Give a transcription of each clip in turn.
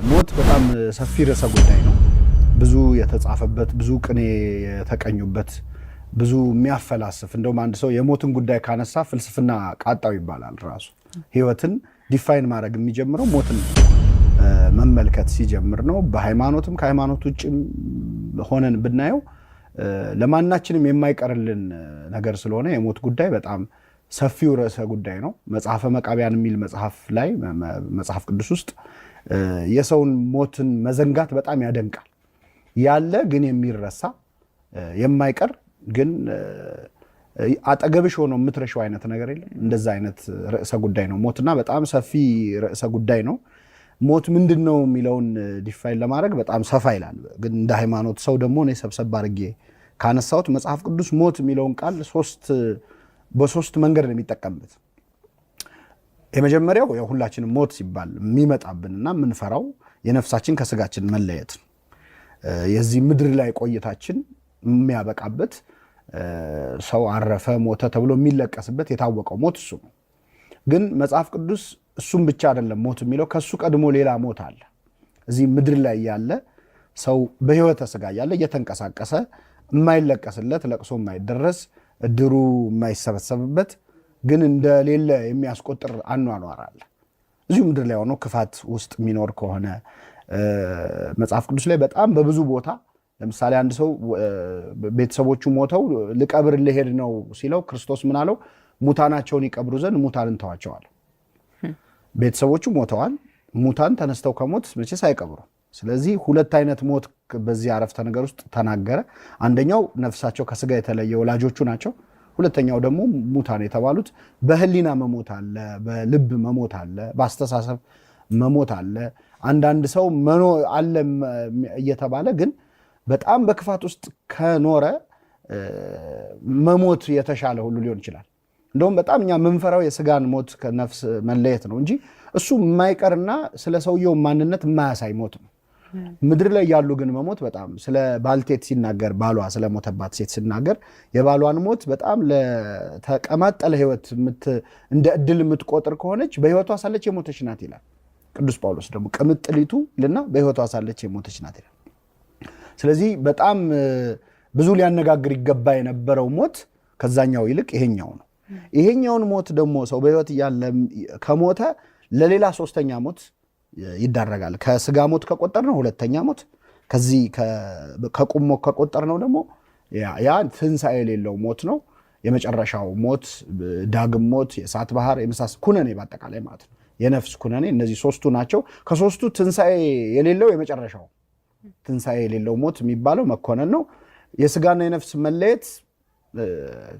ሞት በጣም ሰፊ ርዕሰ ጉዳይ ነው። ብዙ የተጻፈበት፣ ብዙ ቅኔ የተቀኙበት፣ ብዙ የሚያፈላስፍ እንደውም አንድ ሰው የሞትን ጉዳይ ካነሳ ፍልስፍና ቃጣው ይባላል። ራሱ ህይወትን ዲፋይን ማድረግ የሚጀምረው ሞትን መመልከት ሲጀምር ነው። በሃይማኖትም ከሃይማኖት ውጭ ሆነን ብናየው ለማናችንም የማይቀርልን ነገር ስለሆነ የሞት ጉዳይ በጣም ሰፊው ርዕሰ ጉዳይ ነው። መጽሐፈ መቃብያን የሚል መጽሐፍ ላይ መጽሐፍ ቅዱስ ውስጥ የሰውን ሞትን መዘንጋት በጣም ያደንቃል። ያለ ግን የሚረሳ የማይቀር ግን አጠገብሽ ሆኖ የምትረሺው አይነት ነገር የለም። እንደዛ አይነት ርዕሰ ጉዳይ ነው ሞትና በጣም ሰፊ ርዕሰ ጉዳይ ነው። ሞት ምንድነው የሚለውን ዲፋይን ለማድረግ በጣም ሰፋ ይላል። ግን እንደ ሃይማኖት ሰው ደግሞ እኔ ሰብሰብ አድርጌ ካነሳሁት መጽሐፍ ቅዱስ ሞት የሚለውን ቃል በሶስት መንገድ ነው የሚጠቀምበት። የመጀመሪያው ያው ሁላችንም ሞት ሲባል የሚመጣብንና የምንፈራው የነፍሳችን ከስጋችን መለየት ነው። የዚህ ምድር ላይ ቆይታችን የሚያበቃበት ሰው አረፈ ሞተ ተብሎ የሚለቀስበት የታወቀው ሞት እሱ ነው። ግን መጽሐፍ ቅዱስ እሱም ብቻ አይደለም ሞት የሚለው፣ ከሱ ቀድሞ ሌላ ሞት አለ። እዚህ ምድር ላይ ያለ ሰው በህይወተ ስጋ ያለ እየተንቀሳቀሰ የማይለቀስለት ለቅሶ የማይደረስ እድሩ የማይሰበሰብበት ግን እንደሌለ የሚያስቆጥር አኗኗር አለ። እዚሁ ምድር ላይ ሆኖ ክፋት ውስጥ የሚኖር ከሆነ መጽሐፍ ቅዱስ ላይ በጣም በብዙ ቦታ ለምሳሌ አንድ ሰው ቤተሰቦቹ ሞተው ልቀብር ልሄድ ነው ሲለው ክርስቶስ ምን አለው? ሙታናቸውን ይቀብሩ ዘንድ ሙታንን ተዋቸዋል። ቤተሰቦቹ ሞተዋል። ሙታን ተነስተው ከሞት መቼስ አይቀብሩ። ስለዚህ ሁለት አይነት ሞት በዚህ አረፍተ ነገር ውስጥ ተናገረ። አንደኛው ነፍሳቸው ከስጋ የተለየ ወላጆቹ ናቸው። ሁለተኛው ደግሞ ሙታን የተባሉት በህሊና መሞት አለ፣ በልብ መሞት አለ፣ በአስተሳሰብ መሞት አለ። አንዳንድ ሰው አለ እየተባለ ግን በጣም በክፋት ውስጥ ከኖረ መሞት የተሻለ ሁሉ ሊሆን ይችላል። እንደውም በጣም እኛ የምንፈራው የስጋን ሞት ከነፍስ መለየት ነው እንጂ እሱ የማይቀርና ስለ ሰውየው ማንነት የማያሳይ ሞት ነው። ምድር ላይ ያሉ ግን መሞት በጣም ስለ ባልቴት ሲናገር ባሏ ስለሞተባት ሴት ሲናገር የባሏን ሞት በጣም ለተቀማጠለ ህይወት እንደ እድል የምትቆጥር ከሆነች በህይወቷ ሳለች የሞተች ናት ይላል ቅዱስ ጳውሎስ። ደግሞ ቅምጥሊቱ ልና በህይወቷ ሳለች የሞተች ናት ይላል። ስለዚህ በጣም ብዙ ሊያነጋግር ይገባ የነበረው ሞት ከዛኛው ይልቅ ይሄኛው ነው። ይሄኛውን ሞት ደግሞ ሰው በህይወት እያለ ከሞተ ለሌላ ሶስተኛ ሞት ይዳረጋል። ከስጋ ሞት ከቆጠር ነው ሁለተኛ ሞት፣ ከዚህ ከቁም ሞት ከቆጠር ነው ደግሞ ያ ትንሣኤ የሌለው ሞት ነው። የመጨረሻው ሞት ዳግም ሞት፣ የእሳት ባህር የመሳሰል ኩነኔ በአጠቃላይ ማለት ነው። የነፍስ ኩነኔ እነዚህ ሶስቱ ናቸው። ከሶስቱ ትንሣኤ የሌለው የመጨረሻው ትንሣኤ የሌለው ሞት የሚባለው መኮነን ነው። የስጋና የነፍስ መለየት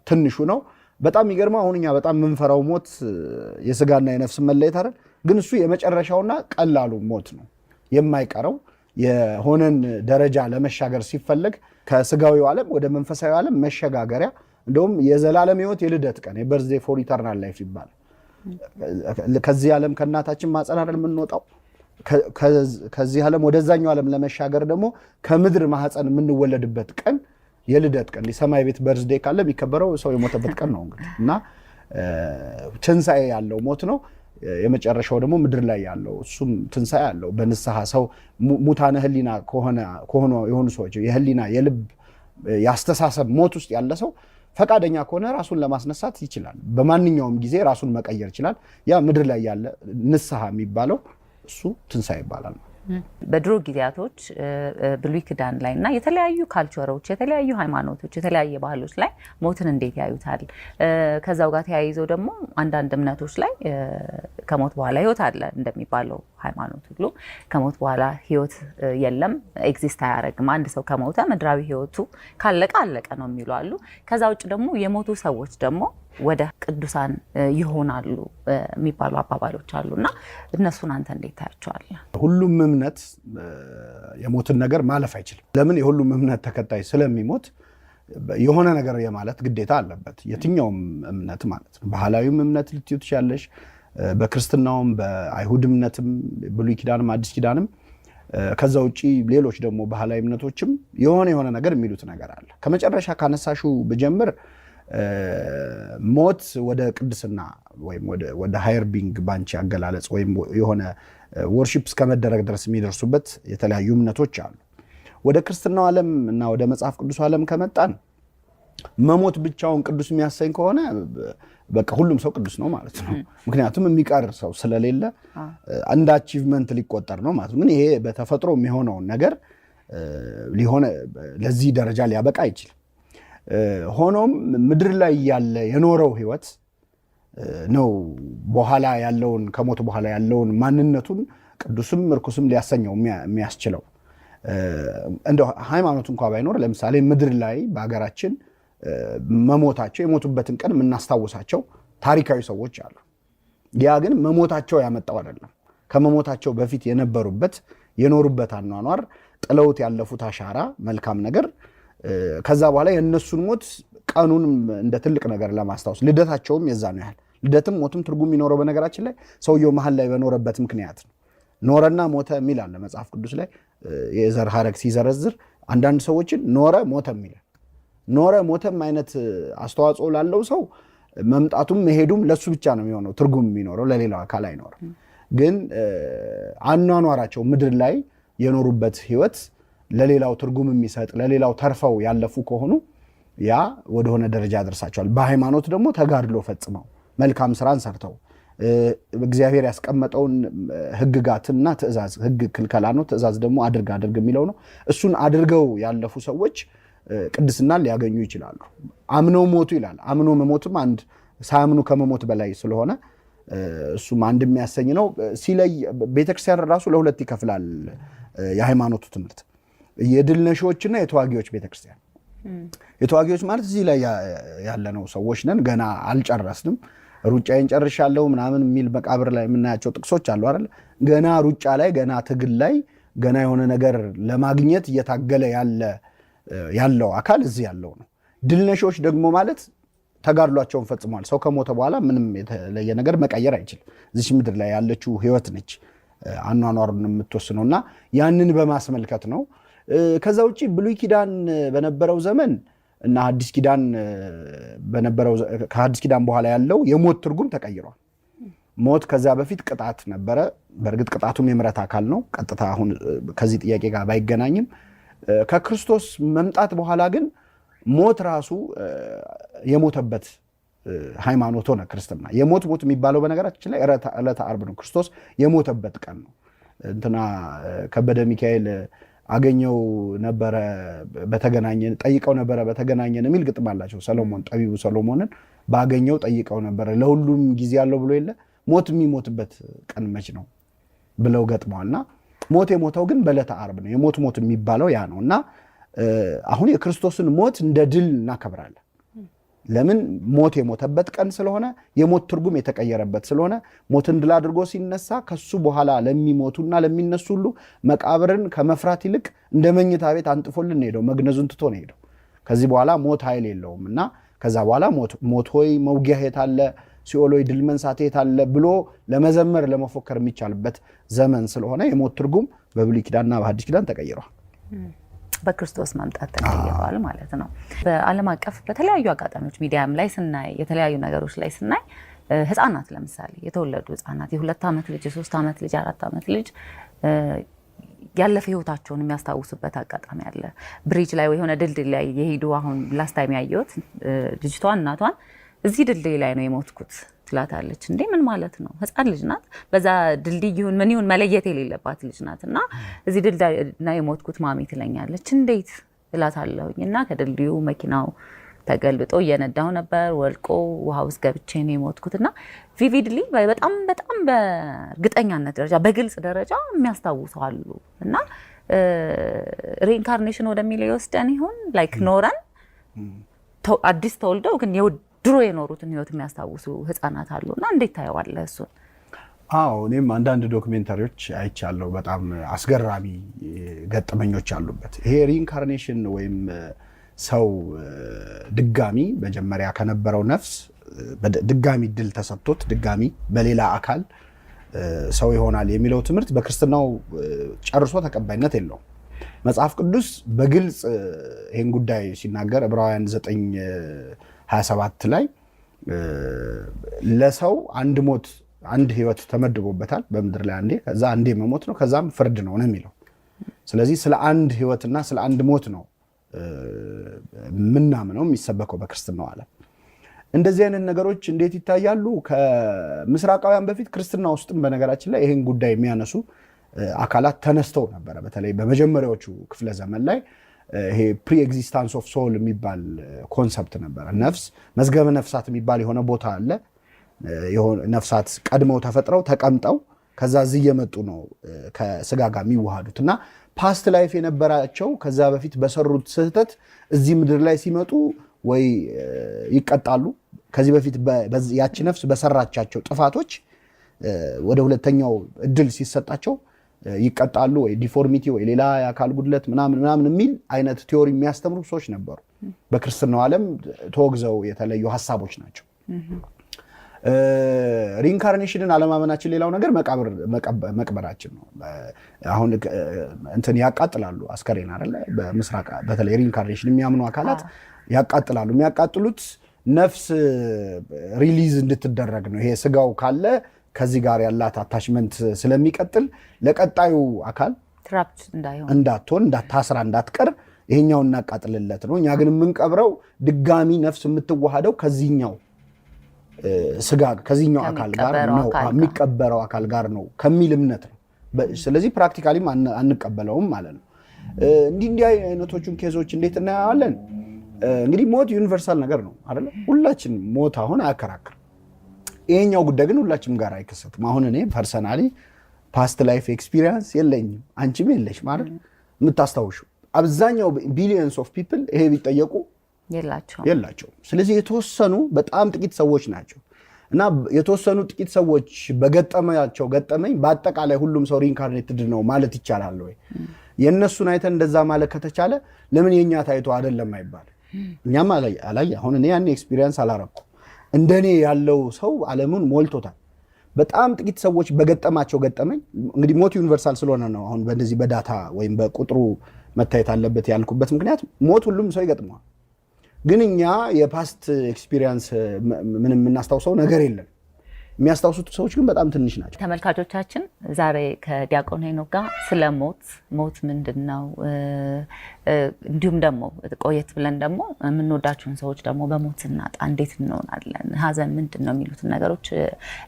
ትንሹ ነው። በጣም የሚገርመው አሁን እኛ በጣም የምንፈራው ሞት የስጋና የነፍስ መለየት አይደል? ግን እሱ የመጨረሻውና ቀላሉ ሞት ነው። የማይቀረው የሆነን ደረጃ ለመሻገር ሲፈለግ ከስጋዊው ዓለም ወደ መንፈሳዊ ዓለም መሸጋገሪያ፣ እንደውም የዘላለም ህይወት የልደት ቀን የበርዝዴይ ፎር ኢተርናል ላይፍ ይባላል። ከዚህ ዓለም ከእናታችን ማፀን አይደል የምንወጣው? ከዚህ ዓለም ወደዛኛው ዓለም ለመሻገር ደግሞ ከምድር ማህፀን የምንወለድበት ቀን የልደት ቀን የሰማይ ቤት በርዝዴይ ካለ የሚከበረው ሰው የሞተበት ቀን ነው እንግዲህ። እና ትንሣኤ ያለው ሞት ነው። የመጨረሻው ደግሞ ምድር ላይ ያለው እሱም ትንሣኤ ያለው በንስሐ ሰው ሙታነ ህሊና ከሆነ የሆኑ ሰዎች የህሊና የልብ ያስተሳሰብ ሞት ውስጥ ያለ ሰው ፈቃደኛ ከሆነ ራሱን ለማስነሳት ይችላል። በማንኛውም ጊዜ ራሱን መቀየር ይችላል። ያ ምድር ላይ ያለ ንስሐ የሚባለው እሱ ትንሣኤ ይባላል። በድሮ ጊዜያቶች ብሉይ ኪዳን ላይ እና የተለያዩ ካልቸሮች፣ የተለያዩ ሃይማኖቶች፣ የተለያየ ባህሎች ላይ ሞትን እንዴት ያዩታል? ከዛው ጋር ተያይዘው ደግሞ አንዳንድ እምነቶች ላይ ከሞት በኋላ ህይወት አለ እንደሚባለው ሃይማኖት ሁሉ ከሞት በኋላ ህይወት የለም፣ ኤግዚስት አያደርግም። አንድ ሰው ከሞተ ምድራዊ ህይወቱ ካለቀ አለቀ ነው የሚሉ አሉ። ከዛ ውጭ ደግሞ የሞቱ ሰዎች ደግሞ ወደ ቅዱሳን ይሆናሉ የሚባሉ አባባሎች አሉና እነሱን አንተ እንዴት ታያቸዋለህ? ሁሉም እምነት የሞትን ነገር ማለፍ አይችልም። ለምን? የሁሉም እምነት ተከታይ ስለሚሞት የሆነ ነገር የማለት ግዴታ አለበት። የትኛውም እምነት ማለት ነው። ባህላዊም እምነት ልትዩ ትችያለሽ፣ በክርስትናውም በአይሁድ እምነትም ብሉይ ኪዳንም አዲስ ኪዳንም ከዛ ውጪ ሌሎች ደግሞ ባህላዊ እምነቶችም የሆነ ነገር የሚሉት ነገር አለ። ከመጨረሻ ካነሳሹ ብጀምር ሞት ወደ ቅድስና ወይም ወደ ሃየር ቢንግ ባንቺ አገላለጽ ወይም የሆነ ወርሺፕ እስከመደረግ ድረስ የሚደርሱበት የተለያዩ እምነቶች አሉ። ወደ ክርስትናው ዓለም እና ወደ መጽሐፍ ቅዱስ ዓለም ከመጣን መሞት ብቻውን ቅዱስ የሚያሰኝ ከሆነ በቃ ሁሉም ሰው ቅዱስ ነው ማለት ነው። ምክንያቱም የሚቀር ሰው ስለሌለ እንደ አቺቭመንት ሊቆጠር ነው ማለት ነው። ግን ይሄ በተፈጥሮ የሚሆነውን ነገር ሊሆነ ለዚህ ደረጃ ሊያበቃ አይችልም። ሆኖም ምድር ላይ ያለ የኖረው ህይወት ነው በኋላ ያለውን ከሞት በኋላ ያለውን ማንነቱን ቅዱስም እርኩስም ሊያሰኘው የሚያስችለው። እንደው ሃይማኖት እንኳን ባይኖር ለምሳሌ ምድር ላይ በሀገራችን መሞታቸው የሞቱበትን ቀን የምናስታውሳቸው ታሪካዊ ሰዎች አሉ። ያ ግን መሞታቸው ያመጣው አይደለም። ከመሞታቸው በፊት የነበሩበት የኖሩበት አኗኗር ጥለውት ያለፉት አሻራ መልካም ነገር ከዛ በኋላ የእነሱን ሞት ቀኑን እንደ ትልቅ ነገር ለማስታወስ ልደታቸውም የዛ ነው ያህል ልደትም ሞትም ትርጉም የሚኖረው በነገራችን ላይ ሰውየው መሀል ላይ በኖረበት ምክንያት ነው። ኖረና ሞተ የሚል አለ መጽሐፍ ቅዱስ ላይ የዘር ሐረግ ሲዘረዝር አንዳንድ ሰዎችን ኖረ ሞተ የሚል ኖረ ሞተም አይነት አስተዋጽኦ ላለው ሰው መምጣቱም መሄዱም ለሱ ብቻ ነው የሚሆነው ትርጉም የሚኖረው ለሌላው አካል አይኖርም። ግን አኗኗራቸው ምድር ላይ የኖሩበት ህይወት ለሌላው ትርጉም የሚሰጥ ለሌላው ተርፈው ያለፉ ከሆኑ ያ ወደሆነ ደረጃ ያደርሳቸዋል። በሃይማኖት ደግሞ ተጋድሎ ፈጽመው መልካም ስራን ሰርተው እግዚአብሔር ያስቀመጠውን ህግጋትና ትእዛዝ ህግ ክልከላ ነው፣ ትእዛዝ ደግሞ አድርግ የሚለው ነው። እሱን አድርገው ያለፉ ሰዎች ቅድስናን ሊያገኙ ይችላሉ። አምነው ሞቱ ይላል። አምኖ መሞትም አንድ ሳያምኑ ከመሞት በላይ ስለሆነ እሱም አንድ የሚያሰኝ ነው። ሲለይ ቤተክርስቲያን ራሱ ለሁለት ይከፍላል የሃይማኖቱ ትምህርት፣ የድል ነሺዎችና የተዋጊዎች ቤተክርስቲያን። የተዋጊዎች ማለት እዚህ ላይ ያለነው ሰዎች ነን፣ ገና አልጨረስንም፣ ሩጫዬን ጨርሻለሁ ምናምን የሚል መቃብር ላይ የምናያቸው ጥቅሶች አሉ አይደል? ገና ሩጫ ላይ ገና ትግል ላይ ገና የሆነ ነገር ለማግኘት እየታገለ ያለው አካል እዚህ ያለው ነው። ድል ነሺዎች ደግሞ ማለት ተጋድሏቸውን ፈጽሟል። ሰው ከሞተ በኋላ ምንም የተለየ ነገር መቀየር አይችልም። እዚች ምድር ላይ ያለችው ህይወት ነች አኗኗሩን የምትወስነውና ያንን በማስመልከት ነው። ከዛ ውጪ ብሉይ ኪዳን በነበረው ዘመን እና አዲስ ኪዳን በነበረው ከአዲስ ኪዳን በኋላ ያለው የሞት ትርጉም ተቀይሯል። ሞት ከዛ በፊት ቅጣት ነበረ። በእርግጥ ቅጣቱም የምሕረት አካል ነው። ቀጥታ አሁን ከዚህ ጥያቄ ጋር ባይገናኝም ከክርስቶስ መምጣት በኋላ ግን ሞት ራሱ የሞተበት ሃይማኖት ሆነ ክርስትና። የሞት ሞት የሚባለው በነገራችን ላይ ዕለተ ዓርብ ነው። ክርስቶስ የሞተበት ቀን ነው። እንትና ከበደ ሚካኤል አገኘው ነበረ በተገናኘን ጠይቀው ነበረ በተገናኘን የሚል ግጥም አላቸው። ሰሎሞን ጠቢቡ ሰሎሞንን ባገኘው ጠይቀው ነበረ ለሁሉም ጊዜ ያለው ብሎ የለ ሞት የሚሞትበት ቀን መች ነው ብለው ገጥመዋልና ሞት የሞተው ግን በዕለተ ዓርብ ነው። የሞት ሞት የሚባለው ያ ነው እና አሁን የክርስቶስን ሞት እንደ ድል እናከብራለን። ለምን? ሞት የሞተበት ቀን ስለሆነ፣ የሞት ትርጉም የተቀየረበት ስለሆነ፣ ሞትን ድል አድርጎ ሲነሳ ከሱ በኋላ ለሚሞቱና ለሚነሱ ሁሉ መቃብርን ከመፍራት ይልቅ እንደ መኝታ ቤት አንጥፎልን ሄደው መግነዙን ትቶ ነው ሄደው። ከዚህ በኋላ ሞት ኃይል የለውም እና ከዛ በኋላ ሞት ሆይ መውጊያ የት አለ፣ ሲኦል ሆይ ድል መንሳት የት አለ ብሎ ለመዘመር ለመፎከር የሚቻልበት ዘመን ስለሆነ የሞት ትርጉም በብሉይ ኪዳንና በሐዲስ ኪዳን ተቀይሯል። በክርስቶስ መምጣት ተቀይሯል ማለት ነው። በዓለም አቀፍ በተለያዩ አጋጣሚዎች ሚዲያም ላይ ስናይ የተለያዩ ነገሮች ላይ ስናይ ህፃናት ለምሳሌ የተወለዱ ህፃናት የ2 ዓመት ልጅ የ3 ዓመት ልጅ 4 ዓመት ልጅ ያለፈ ህይወታቸውን የሚያስታውሱበት አጋጣሚ አለ። ብሪጅ ላይ ወይ የሆነ ድልድይ ላይ የሄዱ አሁን ላስት ታይም ያየሁት ልጅቷን እናቷን እዚህ ድልድይ ላይ ነው የሞትኩት ትላታለች። እንዴ ምን ማለት ነው? ህፃን ልጅ ናት። በዛ ድልድይ ይሁን ምን ይሁን መለየት የሌለባት ልጅ ናት እና እዚህ ድልድይ ላይ የሞትኩት ማሚ ትለኛለች። እንዴት እላታለሁኝ እና ከድልድዩ መኪናው ተገልብጦ እየነዳሁ ነበር፣ ወልቆ ውሃ ውስጥ ገብቼ ነው የሞትኩት እና ቪቪድሊ በጣም በእርግጠኛነት ደረጃ በግልጽ ደረጃ የሚያስታውሰዋሉ እና ሪኢንካርኔሽን ወደሚለው ይወስደን ይሁን ላይክ ኖረን አዲስ ተወልደው ግን ድሮ የኖሩትን ህይወት የሚያስታውሱ ህፃናት አሉና እንዴት ታየዋለህ እሱን? አዎ እኔም አንዳንድ ዶክሜንታሪዎች አይቻለሁ። በጣም አስገራሚ ገጠመኞች አሉበት። ይሄ ሪኢንካርኔሽን ወይም ሰው ድጋሚ መጀመሪያ ከነበረው ነፍስ ድጋሚ ድል ተሰጥቶት ድጋሚ በሌላ አካል ሰው ይሆናል የሚለው ትምህርት በክርስትናው ጨርሶ ተቀባይነት የለውም። መጽሐፍ ቅዱስ በግልጽ ይህን ጉዳይ ሲናገር ዕብራውያን 9:27 ላይ ለሰው አንድ ሞት አንድ ህይወት ተመድቦበታል በምድር ላይ አንዴ፣ ከዛ አንዴ መሞት ነው፣ ከዛም ፍርድ ነው የሚለው። ስለዚህ ስለ አንድ ህይወትና ስለ አንድ ሞት ነው ምናምነው የሚሰበከው በክርስትናው ዓለም። እንደዚህ አይነት ነገሮች እንዴት ይታያሉ? ከምስራቃውያን በፊት ክርስትና ውስጥም በነገራችን ላይ ይህን ጉዳይ የሚያነሱ አካላት ተነስተው ነበረ። በተለይ በመጀመሪያዎቹ ክፍለ ዘመን ላይ ይሄ ፕሪ ኤግዚስታንስ ኦፍ ሶል የሚባል ኮንሰፕት ነበረ። ነፍስ መዝገበ ነፍሳት የሚባል የሆነ ቦታ አለ። ነፍሳት ቀድመው ተፈጥረው ተቀምጠው ከዛ እዚህ እየመጡ ነው ከስጋ ጋር የሚዋሃዱት እና ፓስት ላይፍ የነበራቸው ከዛ በፊት በሰሩት ስህተት እዚህ ምድር ላይ ሲመጡ ወይ ይቀጣሉ፣ ከዚህ በፊት ያቺ ነፍስ በሰራቻቸው ጥፋቶች ወደ ሁለተኛው እድል ሲሰጣቸው ይቀጣሉ፣ ወይ ዲፎርሚቲ ወይ ሌላ የአካል ጉድለት ምናምን የሚል አይነት ቲዮሪ የሚያስተምሩ ሰዎች ነበሩ። በክርስትናው ዓለም ተወግዘው የተለዩ ሀሳቦች ናቸው። ሪኢንካርኔሽንን አለማመናችን ሌላው ነገር መቅበራችን ነው። አሁን እንትን ያቃጥላሉ አስከሬን አይደለ? በምስራቅ በተለይ ሪኢንካርኔሽን የሚያምኑ አካላት ያቃጥላሉ። የሚያቃጥሉት ነፍስ ሪሊዝ እንድትደረግ ነው። ይሄ ስጋው ካለ ከዚህ ጋር ያላት አታችመንት ስለሚቀጥል ለቀጣዩ አካል ትራፕት እንዳትሆን ታስራ እንዳትቀር ይሄኛው እናቃጥልለት ነው። እኛ ግን የምንቀብረው ድጋሚ ነፍስ የምትዋሃደው ከዚህኛው ስጋ ከዚህኛው አካል ጋር ነው የሚቀበረው አካል ጋር ነው ከሚል እምነት ነው። ስለዚህ ፕራክቲካሊም አንቀበለውም ማለት ነው። እንዲህ አይነቶቹን ኬዞች እንዴት እናያለን? እንግዲህ ሞት ዩኒቨርሳል ነገር ነው አይደለ? ሁላችን ሞት አሁን አያከራክርም። ይሄኛው ጉዳይ ግን ሁላችንም ጋር አይከሰትም። አሁን እኔ ፐርሰናሊ ፓስት ላይፍ ኤክስፒሪየንስ የለኝም፣ አንቺም የለሽ ማለት የምታስታውሹ አብዛኛው ቢሊየንስ ኦፍ ፒፕል ይሄ ቢጠየቁ የላቸውም። ስለዚህ የተወሰኑ በጣም ጥቂት ሰዎች ናቸው እና የተወሰኑ ጥቂት ሰዎች በገጠመያቸው ገጠመኝ በአጠቃላይ ሁሉም ሰው ሪኢንካርኔትድ ነው ማለት ይቻላል ወይ? የእነሱን አይተን እንደዛ ማለት ከተቻለ ለምን የኛ ታይቶ አይደለም አይባል? እኛም አላይ አሁን እኔ ያን ኤክስፒሪየንስ አላረኩም። እንደኔ ያለው ሰው ዓለሙን ሞልቶታል። በጣም ጥቂት ሰዎች በገጠማቸው ገጠመኝ እንግዲህ ሞት ዩኒቨርሳል ስለሆነ ነው አሁን በእንደዚህ በዳታ ወይም በቁጥሩ መታየት አለበት ያልኩበት ምክንያት ሞት ሁሉም ሰው ይገጥመዋል። ግን እኛ የፓስት ኤክስፒሪየንስ ምንም የምናስታውሰው ነገር የለም። የሚያስታውሱት ሰዎች ግን በጣም ትንሽ ናቸው። ተመልካቾቻችን ዛሬ ከዲያቆን ሄኖክ ጋር ስለ ሞት ምንድን ነው እንዲሁም ደግሞ ቆየት ብለን ደግሞ የምንወዳቸውን ሰዎች ደግሞ በሞት ስናጣ እንዴት እንሆናለን፣ ሀዘን ምንድን ነው የሚሉትን ነገሮች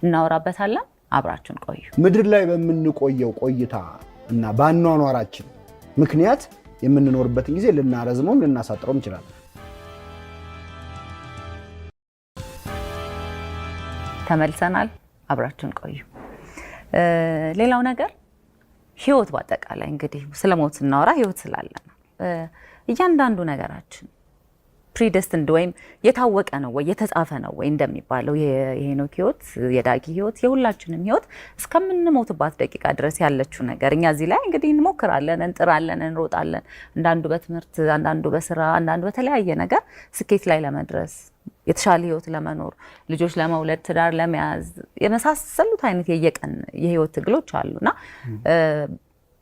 እናወራበታለን። አብራችሁን ቆዩ። ምድር ላይ በምንቆየው ቆይታ እና በአኗኗራችን ምክንያት የምንኖርበትን ጊዜ ልናረዝመውም ልናሳጥረውም እንችላለን። ተመልሰናል። አብራችሁን ቆዩ። ሌላው ነገር ህይወት በአጠቃላይ እንግዲህ ስለ ሞት ስናወራ ህይወት ስላለ ነው። እያንዳንዱ ነገራችን ፕሪደስትንድ ወይም የታወቀ ነው ወይ የተጻፈ ነው ወይ እንደሚባለው የሄኖክ ህይወት፣ የዳጊ ህይወት፣ የሁላችንም ህይወት እስከምንሞትባት ደቂቃ ድረስ ያለችው ነገር እኛ እዚህ ላይ እንግዲህ እንሞክራለን፣ እንጥራለን፣ እንሮጣለን። አንዳንዱ በትምህርት፣ አንዳንዱ በስራ፣ አንዳንዱ በተለያየ ነገር ስኬት ላይ ለመድረስ የተሻለ ህይወት ለመኖር ልጆች ለመውለድ ትዳር ለመያዝ የመሳሰሉት አይነት የየቀን የህይወት ትግሎች አሉና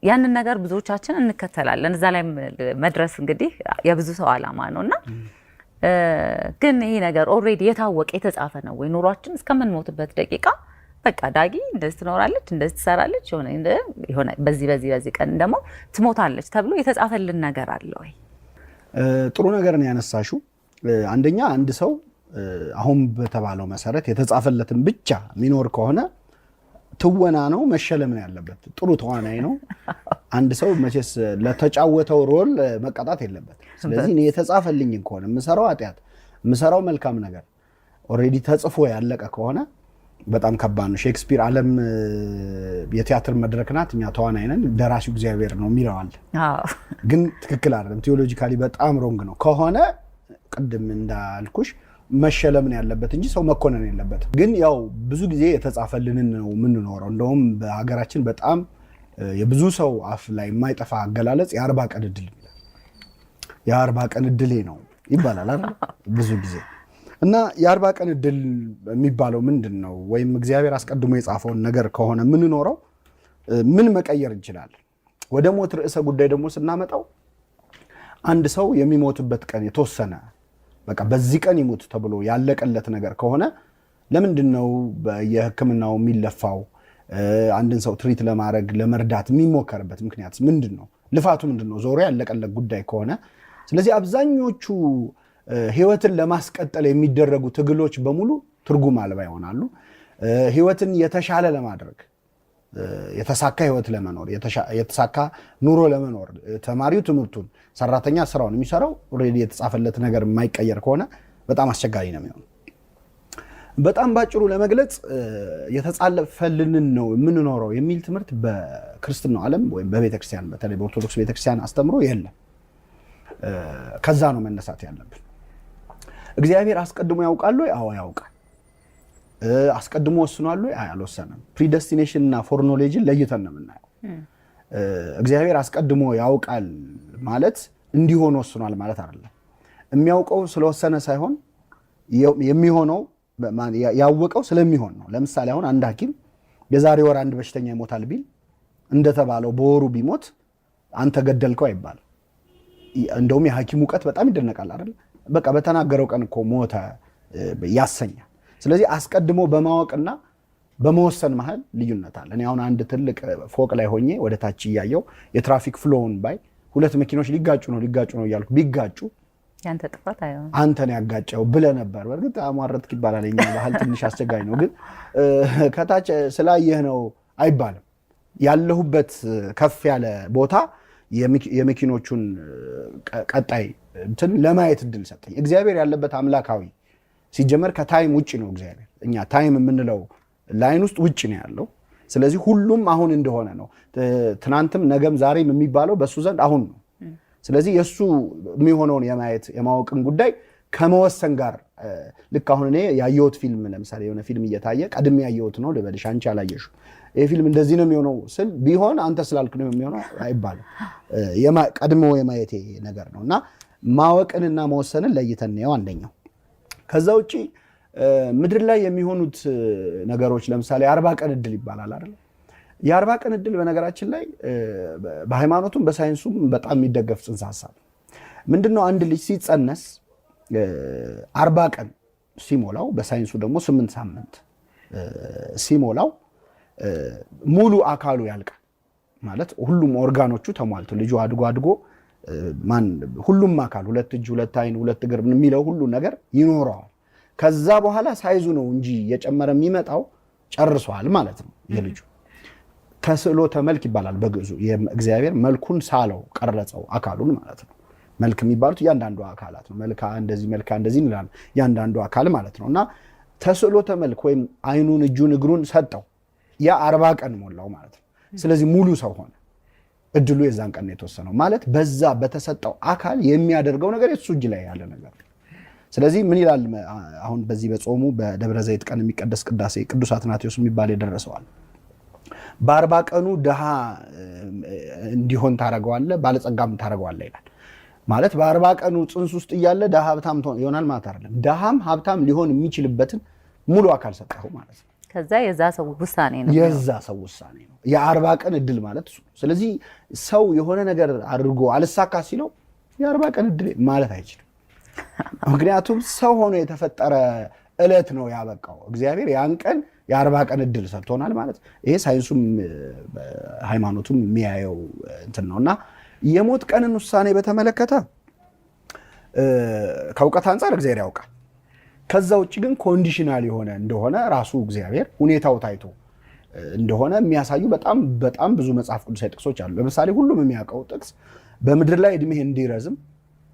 ያንን ነገር ብዙዎቻችን እንከተላለን። እዛ ላይ መድረስ እንግዲህ የብዙ ሰው ዓላማ ነውና ግን ይሄ ነገር ኦልሬዲ የታወቀ የተጻፈ ነው ወይ? ኑሯችን እስከምንሞትበት ደቂቃ በቃ ዳጊ እንደዚህ ትኖራለች፣ እንደዚህ ትሰራለች፣ የሆነ በዚህ ቀን ደግሞ ትሞታለች ተብሎ የተጻፈልን ነገር አለ ወይ? ጥሩ ነገር ነው ያነሳሽው። አንደኛ አንድ ሰው አሁን በተባለው መሰረት የተጻፈለትን ብቻ የሚኖር ከሆነ ትወና ነው መሸለም ነው ያለበት። ጥሩ ተዋናይ ነው አንድ ሰው መቼስ ለተጫወተው ሮል መቀጣት የለበት። ስለዚህ እኔ የተጻፈልኝ ከሆነ የምሰራው ኃጢአት የምሰራው መልካም ነገር ኦልሬዲ ተጽፎ ያለቀ ከሆነ በጣም ከባድ ነው። ሼክስፒር ዓለም የቲያትር መድረክ ናት፣ እኛ ተዋናይ ነን፣ ደራሲው እግዚአብሔር ነው የሚለዋል። ግን ትክክል አይደለም። ቴዎሎጂካሊ በጣም ሮንግ ነው። ከሆነ ቅድም እንዳልኩሽ መሸለም ነው ያለበት እንጂ ሰው መኮነን የለበትም። ግን ያው ብዙ ጊዜ የተጻፈልንን ነው የምንኖረው። እንደውም በሀገራችን በጣም የብዙ ሰው አፍ ላይ የማይጠፋ አገላለጽ የ40 ቀን እድል ይላል። የ40 ቀን እድሌ ነው ይባላል አይደል ብዙ ጊዜ። እና የ40 ቀን እድል የሚባለው ምንድን ነው? ወይም እግዚአብሔር አስቀድሞ የጻፈውን ነገር ከሆነ የምንኖረው ምን መቀየር እንችላለን? ወደ ሞት ርዕሰ ጉዳይ ደግሞ ስናመጣው አንድ ሰው የሚሞትበት ቀን የተወሰነ በቃ በዚህ ቀን ይሞት ተብሎ ያለቀለት ነገር ከሆነ ለምንድን ነው የሕክምናው የሚለፋው? አንድን ሰው ትሪት ለማድረግ ለመርዳት የሚሞከርበት ምክንያት ምንድን ነው? ልፋቱ ምንድን ነው? ዞሮ ያለቀለቅ ጉዳይ ከሆነ ስለዚህ አብዛኞቹ ህይወትን ለማስቀጠል የሚደረጉ ትግሎች በሙሉ ትርጉም አልባ ይሆናሉ። ህይወትን የተሻለ ለማድረግ የተሳካ ህይወት ለመኖር የተሳካ ኑሮ ለመኖር ተማሪው ትምህርቱን፣ ሰራተኛ ስራውን የሚሰራው ኦልሬዲ የተጻፈለት ነገር የማይቀየር ከሆነ በጣም አስቸጋሪ ነው የሚሆነው። በጣም ባጭሩ ለመግለጽ የተጻፈልንን ነው የምንኖረው የሚል ትምህርት በክርስትናው ዓለም ወይም በቤተክርስቲያን በተለይ በኦርቶዶክስ ቤተክርስቲያን አስተምሮ የለም። ከዛ ነው መነሳት ያለብን። እግዚአብሔር አስቀድሞ ያውቃል ወይ? አዎ ያውቃል። አስቀድሞ ወስኗል ወይ? አልወሰነም። ፕሪደስቲኔሽን እና ፎርኖሌጅን ለይተን ነው የምናየው። እግዚአብሔር አስቀድሞ ያውቃል ማለት እንዲሆን ወስኗል ማለት አይደለም። የሚያውቀው ስለወሰነ ሳይሆን የሚሆነው ያወቀው ስለሚሆን ነው። ለምሳሌ አሁን አንድ ሐኪም የዛሬ ወር አንድ በሽተኛ ይሞታል ቢል እንደተባለው በወሩ ቢሞት አንተ ገደልከው አይባልም። እንደውም የሐኪም እውቀት በጣም ይደነቃል አይደል? በቃ በተናገረው ቀን እኮ ሞተ ያሰኛል። ስለዚህ አስቀድሞ በማወቅና በመወሰን መሃል ልዩነት አለ። እኔ አሁን አንድ ትልቅ ፎቅ ላይ ሆኜ ወደ ታች እያየው የትራፊክ ፍሎውን ባይ ሁለት መኪኖች ሊጋጩ ነው እያልኩ ቢጋጩ ያንተ ጥፋት አይሆን አንተን ያጋጨው ብለ ነበር። በእርግጥ አሟረትክ ይባላል። የኛ ባህል ትንሽ አስቸጋሪ ነው፣ ግን ከታች ስላየህ ነው አይባልም። ያለሁበት ከፍ ያለ ቦታ የመኪኖቹን ቀጣይ እንትን ለማየት እድል ሰጠኝ። እግዚአብሔር ያለበት አምላካዊ ሲጀመር ከታይም ውጪ ነው። እግዚአብሔር እኛ ታይም የምንለው ላይን ውስጥ ውጪ ነው ያለው። ስለዚህ ሁሉም አሁን እንደሆነ ነው። ትናንትም ነገም ዛሬም የሚባለው በሱ ዘንድ አሁን ነው። ስለዚህ የሱ የሚሆነውን የማየት የማወቅን ጉዳይ ከመወሰን ጋር ልክ አሁን እኔ ያየሁት ፊልም ለምሳሌ የሆነ ፊልም እየታየ ቀድሜ ያየሁት ነው ልበልሽ፣ አንቺ አላየሽው፣ ይሄ ፊልም እንደዚህ ነው የሚሆነው ስል ቢሆን አንተ ስላልክ ነው የሚሆነው አይባልም። ቀድሞ የማየቴ ነገር ነው እና ማወቅንና መወሰንን ለይተን ነው አንደኛው። ከዛ ውጪ ምድር ላይ የሚሆኑት ነገሮች ለምሳሌ 40 ቀን እድል ይባላል አይደል? የ40 ቀን እድል በነገራችን ላይ በሃይማኖቱም በሳይንሱም በጣም የሚደገፍ ጽንሰ ሐሳብ ምንድነው? አንድ ልጅ ሲጸነስ 40 ቀን ሲሞላው በሳይንሱ ደግሞ 8 ሳምንት ሲሞላው ሙሉ አካሉ ያልቃል ማለት ሁሉም ኦርጋኖቹ ተሟልቶ ልጁ አድጎ ሁሉም አካል 2 እጅ 2 አይን 2 እግር የሚለው ሁሉ ነገር ይኖረዋል። ከዛ በኋላ ሳይዙ ነው እንጂ የጨመረ የሚመጣው ጨርሷል ማለት ነው። የልጁ ተስዕሎተ መልክ ይባላል በግዕዙ። እግዚአብሔር መልኩን ሳለው ቀረጸው አካሉን ማለት ነው። መልክ የሚባሉት እያንዳንዱ አካላት ነው። መልካ እንደዚህ እንላለን እያንዳንዱ አካል ማለት ነው። እና ተስዕሎተ መልክ ወይም አይኑን እጁን እግሩን ሰጠው። ያ 40 ቀን ሞላው ማለት ነው። ስለዚህ ሙሉ ሰው ሆነ። እድሉ የዛን ቀን የተወሰነው ማለት በዛ በተሰጠው አካል የሚያደርገው ነገር የሱ እጅ ላይ ያለ ነገር። ስለዚህ ምን ይላል አሁን በዚህ በጾሙ በደብረ ዘይት ቀን የሚቀደስ ቅዳሴ ቅዱስ አትናቴዎስ የሚባል የደረሰዋል። በ40 ቀኑ ድሃ እንዲሆን ታረገዋለህ፣ ባለጸጋም ታረገዋለህ ይላል። ማለት በ40 ቀኑ ጽንስ ውስጥ እያለ ድሃ ሀብታም ይሆናል ማለት አይደለም። ድሃም ሀብታም ሊሆን የሚችልበትን ሙሉ አካል ሰጠው ማለት ነው። ከዛ የዛ ሰው ውሳኔ ነው። የ40 ቀን እድል ማለት እሱ። ስለዚህ ሰው የሆነ ነገር አድርጎ አልሳካ ሲለው የ40 ቀን እድል ማለት አይችልም። ምክንያቱም ሰው ሆኖ የተፈጠረ ዕለት ነው ያበቃው። እግዚአብሔር ያን ቀን የ40 ቀን እድል ሰጥቶናል ማለት ይሄ ሳይንሱም ሃይማኖቱም የሚያየው እንትን ነውና የሞት ቀንን ውሳኔ በተመለከተ ከእውቀት አንጻር እግዚአብሔር ያውቃል። ከዛ ውጭ ግን ኮንዲሽናል የሆነ እንደሆነ ራሱ እግዚአብሔር ሁኔታው ታይቶ እንደሆነ የሚያሳዩ በጣም ብዙ መጽሐፍ ቅዱሳዊ ጥቅሶች አሉ። ለምሳሌ ሁሉም የሚያውቀው ጥቅስ በምድር ላይ እድሜህ እንዲረዝም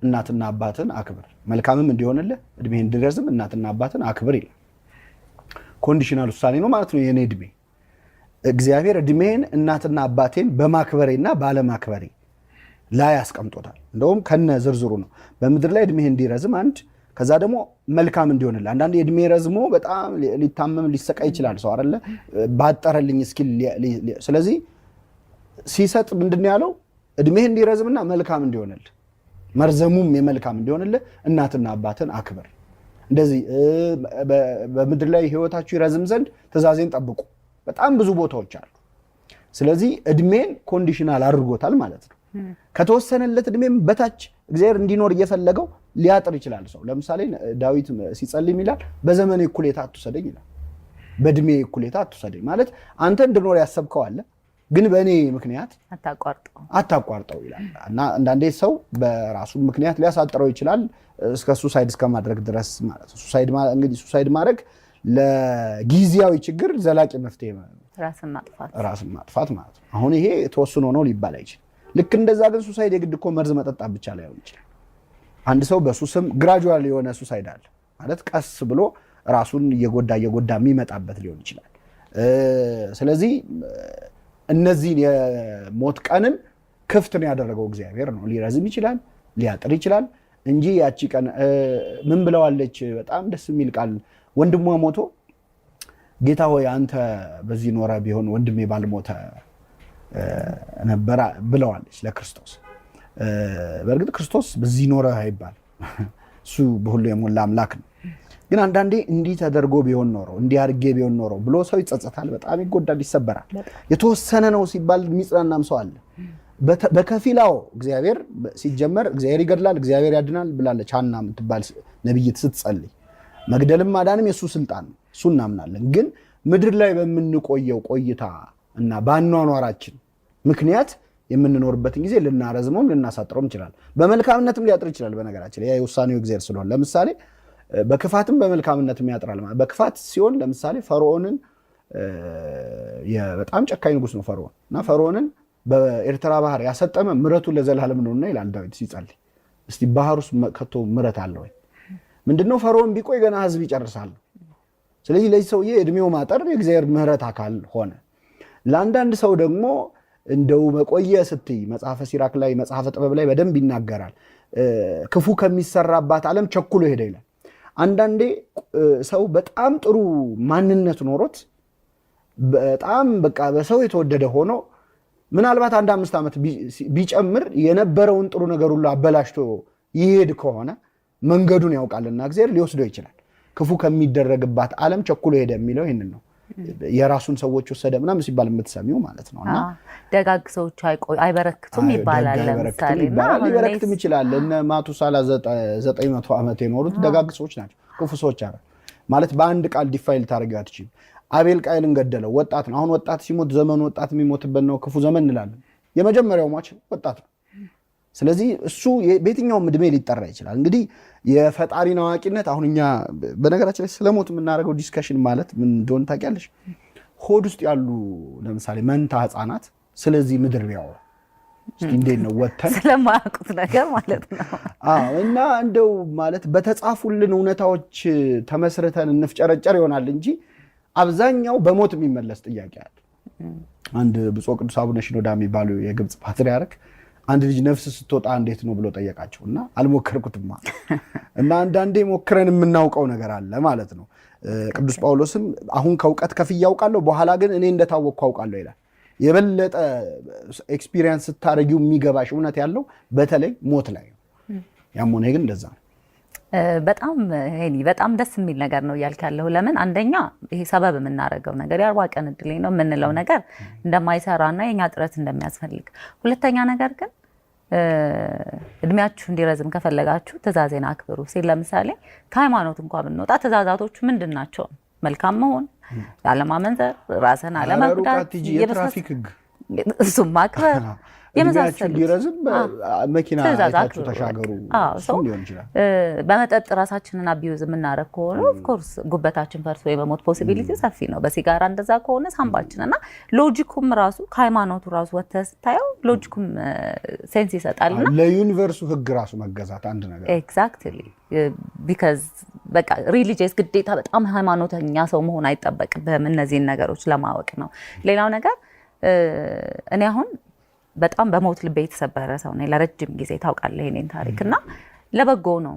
እናትና አባትን አክብር፣ መልካምም እንዲሆንልህ እድሜህ እንዲረዝም እናትና አባትን አክብር ይላል። ኮንዲሽናል ውሳኔ ነው ማለት ነው። የኔ እድሜ እግዚአብሔር እድሜን እናትና አባቴን በማክበሬና ባለማክበሬ ላይ ያስቀምጦታል። እንደውም ከነ ዝርዝሩ ነው። በምድር ላይ እድሜህ እንዲረዝም አንድ፣ ከዛ ደግሞ መልካም እንዲሆንልህ። አንዳንድ የእድሜ ረዝሞ በጣም ሊታመም ሊሰቃይ ይችላል ሰው አይደለ? ባጠረልኝ እስኪል። ስለዚህ ሲሰጥ ምንድነው ያለው? እድሜህ እንዲረዝምና መልካም እንዲሆንልህ፣ መርዘሙም የመልካም እንዲሆንልህ እናትና አባትን አክብር። እንደዚህ በምድር ላይ ህይወታችሁ ይረዝም ዘንድ ትእዛዜን ጠብቁ። በጣም ብዙ ቦታዎች አሉ። ስለዚህ እድሜን ኮንዲሽናል አድርጎታል ማለት ነው። ከተወሰነለት እድሜም በታች እግዚአብሔር እንዲኖር እየፈለገው ሊያጥር ይችላል ሰው። ለምሳሌ ዳዊት ሲጸልይ ይላል በዘመኔ እኩሌታ አትውሰደኝ ይላል። በእድሜ እኩሌታ አትውሰደኝ ማለት አንተ እንድኖር ያሰብከው አለ፣ ግን በእኔ ምክንያት አታቋርጠው ይላል። እና አንዳንዴ ሰው በራሱ ምክንያት ሊያሳጥረው ይችላል እስከ ሱሳይድ እስከማድረግ ድረስ ማለት ነው። ሱሳይድ ማድረግ ለጊዜያዊ ችግር ዘላቂ መፍትሄ ራስን ማጥፋት ማለት ነው። አሁን ይሄ ተወስኖ ነው ሊባል አይችልም። ልክ እንደዛ ግን ሱሳይድ የግድ እኮ መርዝ መጠጣት ብቻ ላይሆን ይችላል። አንድ ሰው በሱስም ግራጁዋል የሆነ ሱሳይድ አለ ማለት ቀስ ብሎ ራሱን እየጎዳ የሚመጣበት ሊሆን ይችላል። ስለዚህ እነዚህን የሞት ቀንን ክፍት ነው ያደረገው እግዚአብሔር ነው። ሊረዝም ይችላል፣ ሊያጥር ይችላል እንጂ ያቺ ቀን ምን ብለዋለች? በጣም ደስ የሚል ቃል ወንድሟ ሞቶ ጌታ ሆይ አንተ በዚህ ኖረ ቢሆን ወንድሜ ባልሞተ ነበር ብለዋለች ለክርስቶስ። በእርግጥ ክርስቶስ በዚህ ኖረ አይባል፣ እሱ በሁሉ የሞላ አምላክ ነው። ግን አንዳንዴ እንዲህ ተደርጎ ቢሆን ኖሮ እንዲህ አድርጌ ቢሆን ኖሮ ብሎ ሰው ይጸጸታል፣ በጣም ይጎዳል፣ ይሰበራል። የተወሰነ ነው ሲባል የሚጽናናም ሰው አለ። በከፊላው እግዚአብሔር ሲጀመር እግዚአብሔር ይገድላል እግዚአብሔር ያድናል ብላለች ሐና የምትባል ነብይት ስትጸልይ። መግደልም ማዳንም የእሱ ስልጣን ነው፣ እሱ እናምናለን። ግን ምድር ላይ በምንቆየው ቆይታ እና በአኗኗራችን ምክንያት የምንኖርበትን ጊዜ ልናረዝመውም ልናሳጥረውም ይችላል። በመልካምነትም ሊያጥር ይችላል። በነገራችን ያ የውሳኔው እግዚአብሔር ስለሆነ ለምሳሌ በክፋትም በመልካምነትም ያጥራል። በክፋት ሲሆን ለምሳሌ ፈርዖንን በጣም ጨካኝ ንጉስ ነው ፈርዖን እና ፈርዖንን በኤርትራ ባህር ያሰጠመ ምሕረቱ ለዘላለም ነውና ይላል ዳዊት ሲጸልይ። እስቲ ባህር ውስጥ ከቶ ምሕረት አለ ወይ? ምንድነው ፈርዖን ቢቆይ ገና ህዝብ ይጨርሳል። ስለዚህ ለዚህ ሰውዬ እድሜው ማጠር የእግዚአብሔር ምሕረት አካል ሆነ። ለአንዳንድ ሰው ደግሞ እንደው መቆየ ስትይ መጽሐፈ ሲራክ ላይ መጽሐፈ ጥበብ ላይ በደንብ ይናገራል። ክፉ ከሚሰራባት ዓለም ቸኩሎ ሄደ ይላል። አንዳንዴ ሰው በጣም ጥሩ ማንነት ኖሮት በጣም በቃ በሰው የተወደደ ሆኖ ምናልባት 1-5 ዓመት ቢጨምር የነበረውን ጥሩ ነገር ሁሉ አበላሽቶ ይሄድ ከሆነ መንገዱን ያውቃልና እግዚአብሔር ሊወስደው ይችላል። ክፉ ከሚደረግባት ዓለም ቸኩሎ ሄደ የሚለው ይህንን ነው። የራሱን ሰዎች ወሰደ ምናምን ሲባል የምትሰሚው ማለት ነውና ደጋግ ሰዎች አይበረክቱም ይባላል። ለምሳሌ ሊበረክትም ይችላል። እነ ማቱሳላ 900 ዓመት የኖሩት ደጋግ ሰዎች ናቸው። ክፉ ሰዎች አረ ማለት በአንድ ቃል ዲፋይል ታደርጊው አትችይም። አቤል ቃየልን ገደለው፣ ወጣት ነው። አሁን ወጣት ሲሞት ዘመኑ ወጣት የሚሞትበት ነው፣ ክፉ ዘመን እንላለን። የመጀመሪያው ሟች ወጣት ነው። ስለዚህ እሱ በየትኛውም እድሜ ሊጠራ ይችላል። እንግዲህ የፈጣሪን አዋቂነት አሁን እኛ በነገራችን ላይ ስለሞት የምናደርገው ዲስከሽን ማለት ምን እንደሆነ ታውቂያለሽ? ሆድ ውስጥ ያሉ ለምሳሌ መንታ ህፃናት ስለዚህ ምድር ቢያወሩ እስቲ እንዴት ነው ወተን ስለማያውቁት ነገር ማለት ነው። እና እንደው ማለት በተጻፉልን እውነታዎች ተመስርተን እንፍጨረጨር ይሆናል እንጂ አብዛኛው በሞት የሚመለስ ጥያቄ አለ። አንድ ብፁዕ ቅዱስ አቡነ ሽኖዳ የሚባሉ የግብፅ ፓትርያርክ አንድ ልጅ ነፍስ ስትወጣ እንዴት ነው ብሎ ጠየቃቸውና አልሞከርኩትማ እና አንዳንዴ ሞክረን የምናውቀው ነገር አለ ማለት ነው። ቅዱስ ጳውሎስም አሁን ከእውቀት ከፍ ያውቃለሁ በኋላ ግን እኔ እንደታወቅኩ አውቃለሁ ይላል። የበለጠ ኤክስፒሪየንስ ስታረጊው የሚገባሽ እውነት ያለው በተለይ ሞት ላይ ነው። ያም ሆነ ግን እንደዛ ነው። በጣም ደስ የሚል ነገር ነው እያልክ ያለሁ። ለምን አንደኛ ይሄ ሰበብ የምናደርገው ነገር የ40 ቀን እድሌ ነው የምንለው ነገር እንደማይሰራና የኛ ጥረት እንደሚያስፈልግ፣ ሁለተኛ ነገር ግን እድሜያችሁ እንዲረዝም ከፈለጋችሁ ትእዛዜን አክብሩ ሲል ለምሳሌ ከሃይማኖት እንኳን ብንወጣ ትእዛዛቶቹ ምንድን ናቸው? መልካም መሆን፣ አለማመንዘር፣ ራስን አለመጉዳት፣ የትራፊክ ህግ እሱም ማክበር የመሳሰሉት እንዲረዝም መኪና አይታችሁ ተሻገሩ ሊሆን ይችላል። በመጠጥ ራሳችንን አቢዩዝ የምናደርግ ከሆነ ኦፍኮርስ ጉበታችን ፈርሶ የመሞት ፖሲቢሊቲ ሰፊ ነው። በሲጋራ እንደዛ ከሆነ ሳምባችን እና ሎጂኩም ራሱ ከሃይማኖቱ ራሱ ወጥተህ ስታየው ሎጂኩም ሴንስ ይሰጣልና ለዩኒቨርሱ ህግ ራሱ መገዛት አንድ ነገር ኤግዛክትሊ ቢካዝ በቃ ሪሊጂየስ ግዴታ በጣም ሃይማኖተኛ ሰው መሆን አይጠበቅብህም እነዚህን ነገሮች ለማወቅ ነው። ሌላው ነገር እኔ አሁን በጣም በሞት ልቤ የተሰበረ ሰው ነኝ ለረጅም ጊዜ ታውቃለህ የኔን ታሪክ እና ለበጎ ነው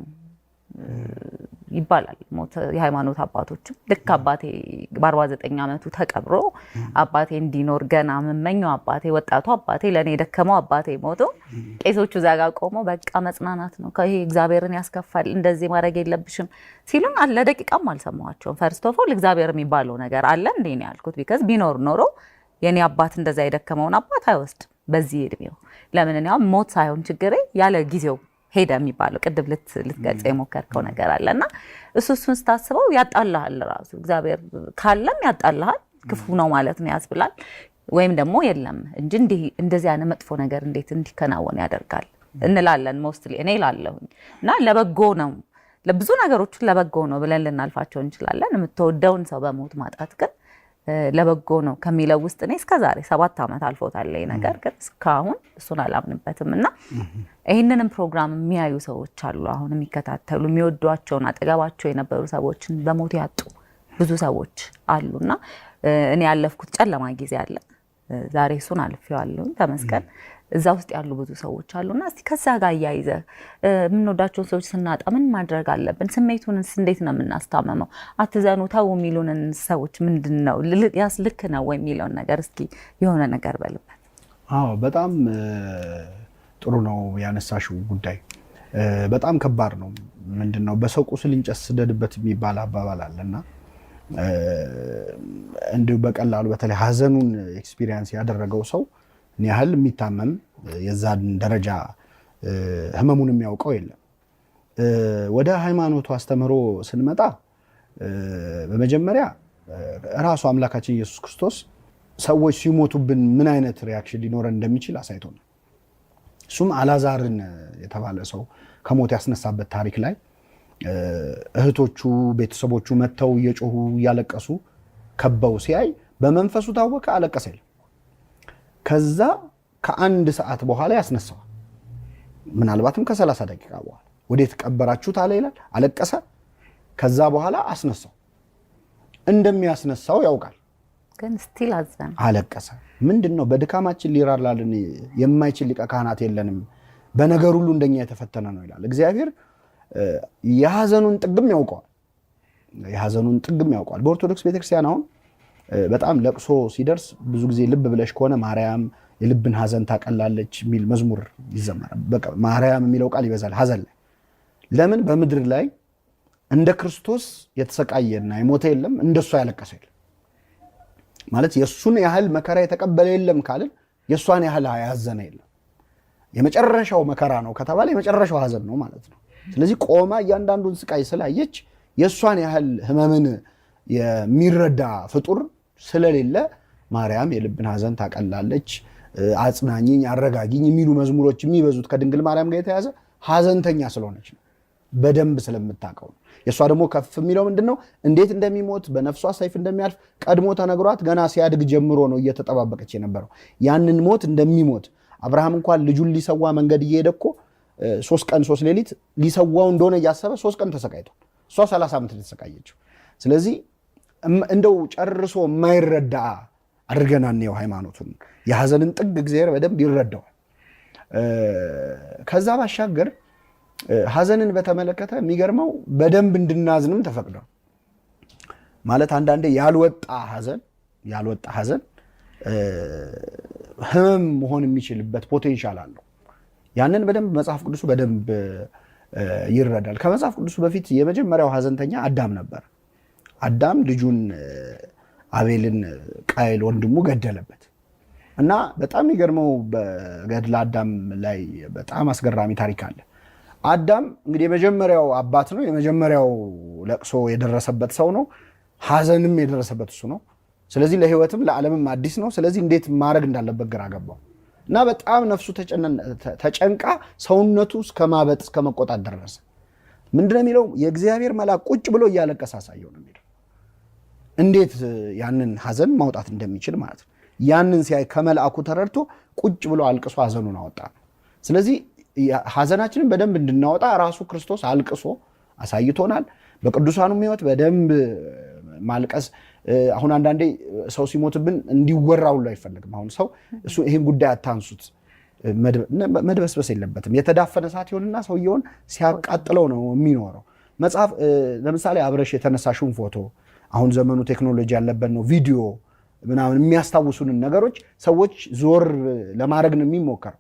ይባላል። ሞት የሃይማኖት አባቶችም ልክ አባቴ በ49 ዓመቱ ተቀብሮ አባቴ እንዲኖር ገና መመኘው አባቴ ወጣቱ አባቴ ለኔ የደከመው አባቴ ሞቶ ቄሶቹ እዛ ጋር ቆመው በቃ መጽናናት ነው ይሄ እግዚአብሔርን ያስከፋል እንደዚህ ማድረግ የለብሽም ሲሉን አለ ደቂቃም አልሰማኋቸውም። ፈርስት ኦፍ ኦል እግዚአብሔር የሚባለው ነገር አለ እንዴ ነው ያልኩት። ቢካዝ ቢኖር ኖሮ የኔ አባት እንደዛ የደከመውን አባት አይወስድም በዚህ እድሜው። ለምን እኔ ሞት ሳይሆን ችግሬ ያለ ጊዜው ሄደ የሚባለው ቅድም ልትገልጽ የሞከርከው ነገር አለና እሱን ስታስበው ያጣልሃል። ራሱ እግዚአብሔር ካለም ያጣልሃል፣ ክፉ ነው ማለት ነው ያስብላል። ወይም ደግሞ የለም እንጂ እንደዚህ አይነት መጥፎ ነገር እንዴት እንዲከናወን ያደርጋል እንላለን። ሞስትሊ እኔ እላለሁኝ እና ለበጎ ነው፣ ለብዙ ነገሮች ለበጎ ነው ብለን ልናልፋቸው እንችላለን። የምትወደውን ሰው በሞት ማጣት ግን ለበጎ ነው ከሚለው ውስጥ እኔ እስከዛሬ 7 ዓመት አልፎታል ነገር ግን እስካሁን እሱን አላምንበትም። እና ይህንንም ፕሮግራም የሚያዩ ሰዎች አሉ አሁን የሚከታተሉ የሚወዷቸውን አጠገባቸው የነበሩ ሰዎችን በሞት ያጡ ብዙ ሰዎች አሉና እኔ ያለፍኩት ጨለማ ጊዜ አለ፣ ዛሬ እሱን አልፌዋለሁ ተመስገን። እዛ ውስጥ ያሉ ብዙ ሰዎች አሉና እስቲ ከዛ ጋር እያይዘህ የምንወዳቸውን ሰዎች ስናጣ ምን ማድረግ አለብን? ስሜቱንስ እንዴት ነው የምናስታመመው? አትዘኑ ተው የሚሉንን ሰዎች ምንድነው ያስ ልክ ነው ወይ የሚለውን ነገር እስኪ የሆነ ነገር በልበት። አዎ በጣም ጥሩ ነው ያነሳሽው ጉዳይ። በጣም ከባድ ነው። ምንድነው በሰው ቁስል እንጨት ስደድበት የሚባል አባባል አለና እንዲሁ በቀላሉ በተለይ ሀዘኑን ኤክስፒሪየንስ ያደረገው ሰው ምን ያህል የሚታመም የዛን ደረጃ ህመሙን የሚያውቀው የለም። ወደ ሃይማኖቱ አስተምህሮ ስንመጣ በመጀመሪያ ራሱ አምላካችን ኢየሱስ ክርስቶስ ሰዎች ሲሞቱብን ምን አይነት ሪያክሽን ሊኖረን እንደሚችል አሳይቶናል። እሱም አልዓዛርን የተባለ ሰው ከሞት ያስነሳበት ታሪክ ላይ እህቶቹ ቤተሰቦቹ መተው እየጮሁ እያለቀሱ ከበው ሲያይ በመንፈሱ ታወቀ፣ አለቀሰ። ከዛ ከ1 ሰዓት በኋላ ያስነሳዋል። ምናልባትም ከ30 ደቂቃ በኋላ ወዴት ቀበራችሁት አለ ይላል። አለቀሰ። ከዛ በኋላ አስነሳው። እንደሚያስነሳው ያውቃል፣ ግን ስቲል አዘነ፣ አለቀሰ። ምንድነው በድካማችን ሊራራልን የማይችል ሊቀ ካህናት የለንም፣ በነገር ሁሉ እንደኛ የተፈተነ ነው ይላል እግዚአብሔር። የሐዘኑን ጥግም ያውቀዋል፣ የሐዘኑን ጥግም ያውቀዋል። በኦርቶዶክስ ቤተክርስቲያን አሁን በጣም ለቅሶ ሲደርስ ብዙ ጊዜ ልብ ብለሽ ከሆነ ማርያም የልብን ሐዘን ታቀላለች የሚል መዝሙር ይዘመራል። በቃ ማርያም የሚለው ቃል ይበዛል ሐዘን ላይ። ለምን በምድር ላይ እንደ ክርስቶስ የተሰቃየና የሞተ የለም፣ እንደሱ ያለቀሰ የለም። ማለት የሱን ያህል መከራ የተቀበለ የለም ካልን የሷን ያህል ያዘነ የለም። የመጨረሻው መከራ ነው ከተባለ የመጨረሻው ሐዘን ነው ማለት ነው። ስለዚህ ቆማ እያንዳንዱን ስቃይ ስላየች የሷን ያህል ህመምን የሚረዳ ፍጡር ስለሌለ ማርያም የልብን ሐዘን ታቀላለች፣ አጽናኝኝ፣ አረጋጊኝ የሚሉ መዝሙሮች የሚበዙት ከድንግል ማርያም ጋር የተያዘ ሐዘንተኛ ስለሆነች ነው፣ በደንብ ስለምታውቀው ነው። የሷ ደግሞ ከፍ የሚለው ምንድነው? እንዴት እንደሚሞት በነፍሷ ሰይፍ እንደሚያልፍ ቀድሞ ተነግሯት ገና ሲያድግ ጀምሮ ነው እየተጠባበቀች የነበረው ያንን ሞት እንደሚሞት። አብርሃም እንኳን ልጁን ሊሰዋ መንገድ እየሄደ እኮ 3 ቀን 3 ሌሊት ሊሰዋው እንደሆነ እያሰበ 3 ቀን ተሰቃይቷል። እሷ 30 ዓመት ተሰቃየችው። ስለዚህ እንደው ጨርሶ የማይረዳ አድርገን አንየው ሃይማኖቱን። የሐዘንን ጥግ እግዚአብሔር በደንብ ይረዳዋል። ከዛ ባሻገር ሐዘንን በተመለከተ የሚገርመው በደንብ እንድናዝንም ተፈቅዷል። ማለት አንዳንዴ ያልወጣ ሐዘን ህመም መሆን የሚችልበት ፖቴንሻል አለው። ያንን በደንብ መጽሐፍ ቅዱሱ በደንብ ይረዳል። ከመጽሐፍ ቅዱሱ በፊት የመጀመሪያው ሐዘንተኛ አዳም ነበር። አዳም ልጁን አቤልን ቃየል ወንድሙ ገደለበት እና በጣም የሚገርመው በገድለ አዳም ላይ በጣም አስገራሚ ታሪክ አለ። አዳም እንግዲህ የመጀመሪያው አባት ነው፣ የመጀመሪያው ለቅሶ የደረሰበት ሰው ነው፣ ሐዘንም የደረሰበት እሱ ነው። ስለዚህ ለህይወትም ለዓለምም አዲስ ነው። ስለዚህ እንዴት ማድረግ እንዳለበት ግራ ገባው እና በጣም ነፍሱ ተጨንቃ ሰውነቱ እስከ ማበጥ እስከ መቆጣት ደረሰ። ምንድነው የሚለው? የእግዚአብሔር መልአክ ቁጭ ብሎ እያለቀሰ አሳየው ነው የሚለው። እንዴት ያንን ሐዘን ማውጣት እንደሚችል ማለት ነው። ያንን ሲያይ ከመልአኩ ተረድቶ ቁጭ ብሎ አልቅሶ ሐዘኑን አወጣ። ስለዚህ ሐዘናችንን በደንብ እንድናወጣ ራሱ ክርስቶስ አልቅሶ አሳይቶናል። በቅዱሳኑ ህይወት በደንብ ማልቀስ። አሁን አንዳንዴ ሰው ሲሞትብን እንዲወራ ሁሉ አይፈልግም። አሁን ሰው እሱ ይሄን ጉዳይ አታንሱት፣ መድበስበስ የለበትም። የተዳፈነ እሳት ይሆንና ሰውየውን ሲያቃጥለው ነው የሚኖረው። መጽሐፍ ለምሳሌ አብረሽ የተነሳሽውን ፎቶ፣ አሁን ዘመኑ ቴክኖሎጂ ያለበት ነው፣ ቪዲዮ ምናምን የሚያስታውሱንን ነገሮች ሰዎች ዞር ለማድረግ ነው የሚሞከረው።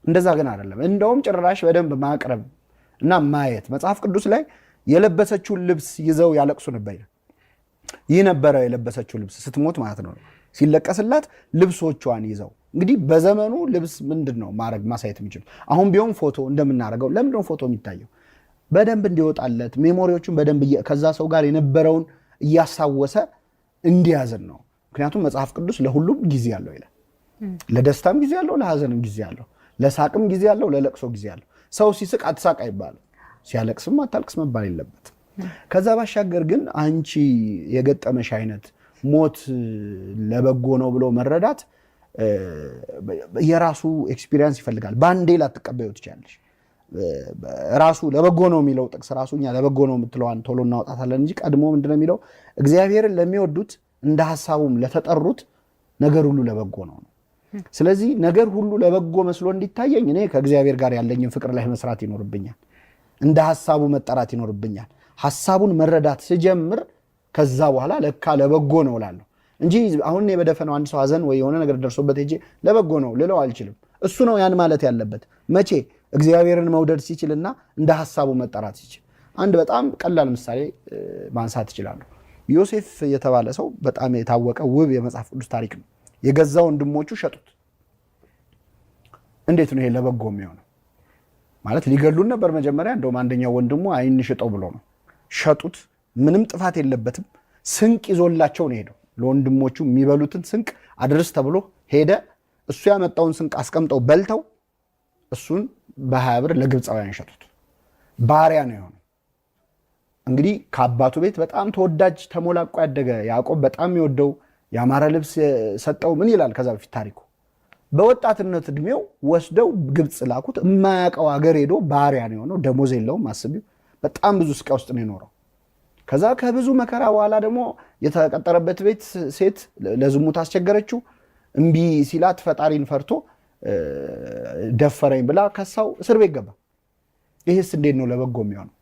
እንደዛ ግን አይደለም። እንደውም ጭራሽ በደንብ ማቅረብ እና ማየት። መጽሐፍ ቅዱስ ላይ የለበሰችውን ልብስ ይዘው ያለቅሱ ነበር። ይህ ነበረ የለበሰችው ልብስ ስትሞት ማለት ነው። ሲለቀስላት ልብሶቿን ይዘው እንግዲህ በዘመኑ ልብስ ምንድነው ማሳየት የሚችል? አሁን ቢሆን ፎቶ እንደምናደርገው ለምንድነው ፎቶ የሚታየው? በደንብ እንዲወጣለት ሜሞሪዎቹን በደንብ ከዛ ሰው ጋር የነበረውን እያሳወሰ እንዲያዝን ነው። ምክንያቱም መጽሐፍ ቅዱስ ለሁሉም ጊዜ አለው ይላል። ለደስታም ጊዜ አለው፣ ለሐዘንም ጊዜ አለው፣ ለሳቅም ጊዜ አለው፣ ለለቅሶ ጊዜ አለው። ሰው ሲስቅ አትሳቅ አይባልም፣ ሲያለቅስም አታልቅስ መባል የለበትም። ከዛ ባሻገር ግን አንቺ የገጠመሽ አይነት ሞት ለበጎ ነው ብሎ መረዳት የራሱ ኤክስፒሪየንስ ይፈልጋል። ባንዴ ላትቀበዩ ትችላለሽ። ራሱ ለበጎ ነው የሚለው ጥቅስ ራሱ እኛ ለበጎ ነው የምትለዋን ቶሎ እናወጣታለን እንጂ ቀድሞ ምንድነው የሚለው? እግዚአብሔርን ለሚወዱት እንደ ሐሳቡም ለተጠሩት ነገር ሁሉ ለበጎ ነው። ስለዚህ ነገር ሁሉ ለበጎ መስሎ እንዲታየኝ እኔ ከእግዚአብሔር ጋር ያለኝን ፍቅር ላይ መስራት ይኖርብኛል። እንደ ሐሳቡ መጠራት ይኖርብኛል። ሐሳቡን መረዳት ስጀምር ከዛ በኋላ ለካ ለበጎ ነው እላለሁ እንጂ አሁን እኔ በደፈነው አንድ ሰው ሐዘን ወይ የሆነ ነገር ደርሶበት ሄጄ ለበጎ ነው ልለው አልችልም። እሱ ነው ያን ማለት ያለበት። መቼ? እግዚአብሔርን መውደድ ሲችልና እንደ ሐሳቡ መጠራት ሲችል። አንድ በጣም ቀላል ምሳሌ ማንሳት እችላለሁ። ዮሴፍ የተባለ ሰው በጣም የታወቀ ውብ የመጽሐፍ ቅዱስ ታሪክ ነው። የገዛ ወንድሞቹ ሸጡት። እንዴት ነው ይሄ ለበጎ የሚሆነው? ማለት ሊገሉን ነበር መጀመሪያ። እንደውም አንደኛው ወንድሙ አይን ሽጠው ብሎ ነው ሸጡት። ምንም ጥፋት የለበትም። ስንቅ ይዞላቸው ነው ሄደው። ለወንድሞቹ የሚበሉትን ስንቅ አድርስ ተብሎ ሄደ። እሱ ያመጣውን ስንቅ አስቀምጠው በልተው እሱን በ20 ብር ለግብፃውያን ሸጡት። ባሪያ ነው የሆነው። እንግዲህ ከአባቱ ቤት በጣም ተወዳጅ ተሞላቆ ያደገ ያዕቆብ በጣም የሚወደው ያማረ ልብስ ሰጠው። ምን ይላል ከዛ በፊት ታሪኩ? በወጣትነት እድሜው ወስደው ግብፅ ላኩት። የማያውቀው ሀገር ሄዶ ባሪያ ነው የሆነው። ደሞዝ የለውም። አስቢው። በጣም ብዙ ስቃይ ውስጥ ነው የኖረው። ከዛ ከብዙ መከራ በኋላ ደግሞ የተቀጠረበት ቤት ሴት ለዝሙት አስቸገረችው። እምቢ ሲላት ፈጣሪን ፈርቶ ደፈረኝ ብላ ከሳው እስር ቤት ገባ። ይህስ እንዴት ነው ለበጎ የሚሆነው?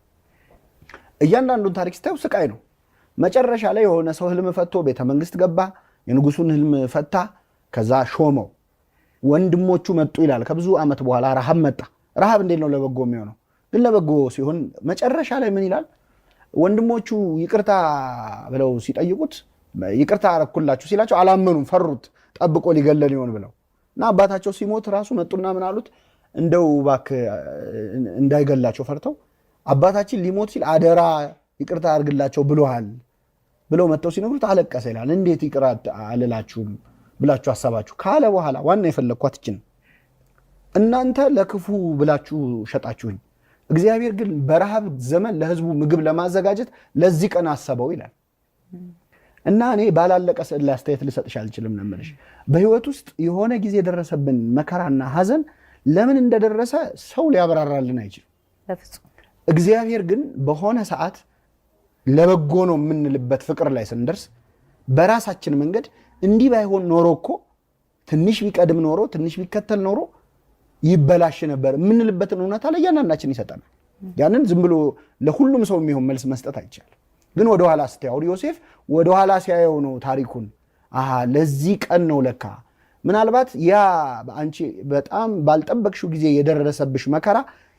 እያንዳንዱን ታሪክ ስታዩ ስቃይ ነው። መጨረሻ ላይ የሆነ ሰው ህልም ፈቶ ቤተ መንግስት ገባ። የንጉሱን ህልም ፈታ። ከዛ ሾመው። ወንድሞቹ መጡ ይላል። ከብዙ ዓመት በኋላ ረሃብ መጣ። ረሃብ እንዴት ነው ለበጎ የሚሆነው? ግን ለበጎ ሲሆን መጨረሻ ላይ ምን ይላል? ወንድሞቹ ይቅርታ ብለው ሲጠይቁት ይቅርታ አረኩላችሁ ሲላቸው አላመኑም፣ ፈሩት። ጠብቆ ሊገለን ይሆን ብለው እና አባታቸው ሲሞት ራሱ መጡና ምን አሉት? እንደው እባክህ እንዳይገላቸው ፈርተው አባታችን ሊሞት ሲል አደራ ይቅርታ አድርግላቸው ብሎሃል ብለው መጥተው ሲነግሩት አለቀሰ ይላል። እንዴት ይቅር አልላችሁም ብላችሁ አሰባችሁ ካለ በኋላ ዋና የፈለግኳት እችን እናንተ ለክፉ ብላችሁ ሸጣችሁኝ፣ እግዚአብሔር ግን በረሃብ ዘመን ለህዝቡ ምግብ ለማዘጋጀት ለዚህ ቀን አሰበው ይላል። እና እኔ ባላለቀ ስዕል ላይ አስተያየት ልሰጥሽ አልችልም ነው የምልሽ። በህይወት ውስጥ የሆነ ጊዜ የደረሰብን መከራና ሐዘን ለምን እንደደረሰ ሰው ሊያብራራልን አይችልም። እግዚአብሔር ግን በሆነ ሰዓት ለበጎ ነው የምንልበት ፍቅር ላይ ስንደርስ በራሳችን መንገድ እንዲህ ባይሆን ኖሮ እኮ ትንሽ ቢቀድም ኖሮ ትንሽ ቢከተል ኖሮ ይበላሽ ነበር የምንልበትን እውነታ ለእያንዳንዳችን ይሰጠናል። ያንን ዝም ብሎ ለሁሉም ሰው የሚሆን መልስ መስጠት አይቻልም። ግን ወደኋላ ስትያው ዮሴፍ ወደኋላ ሲያየው ነው ታሪኩን ለዚህ ቀን ነው ለካ ምናልባት ያ አንቺ በጣም ባልጠበቅሽው ጊዜ የደረሰብሽ መከራ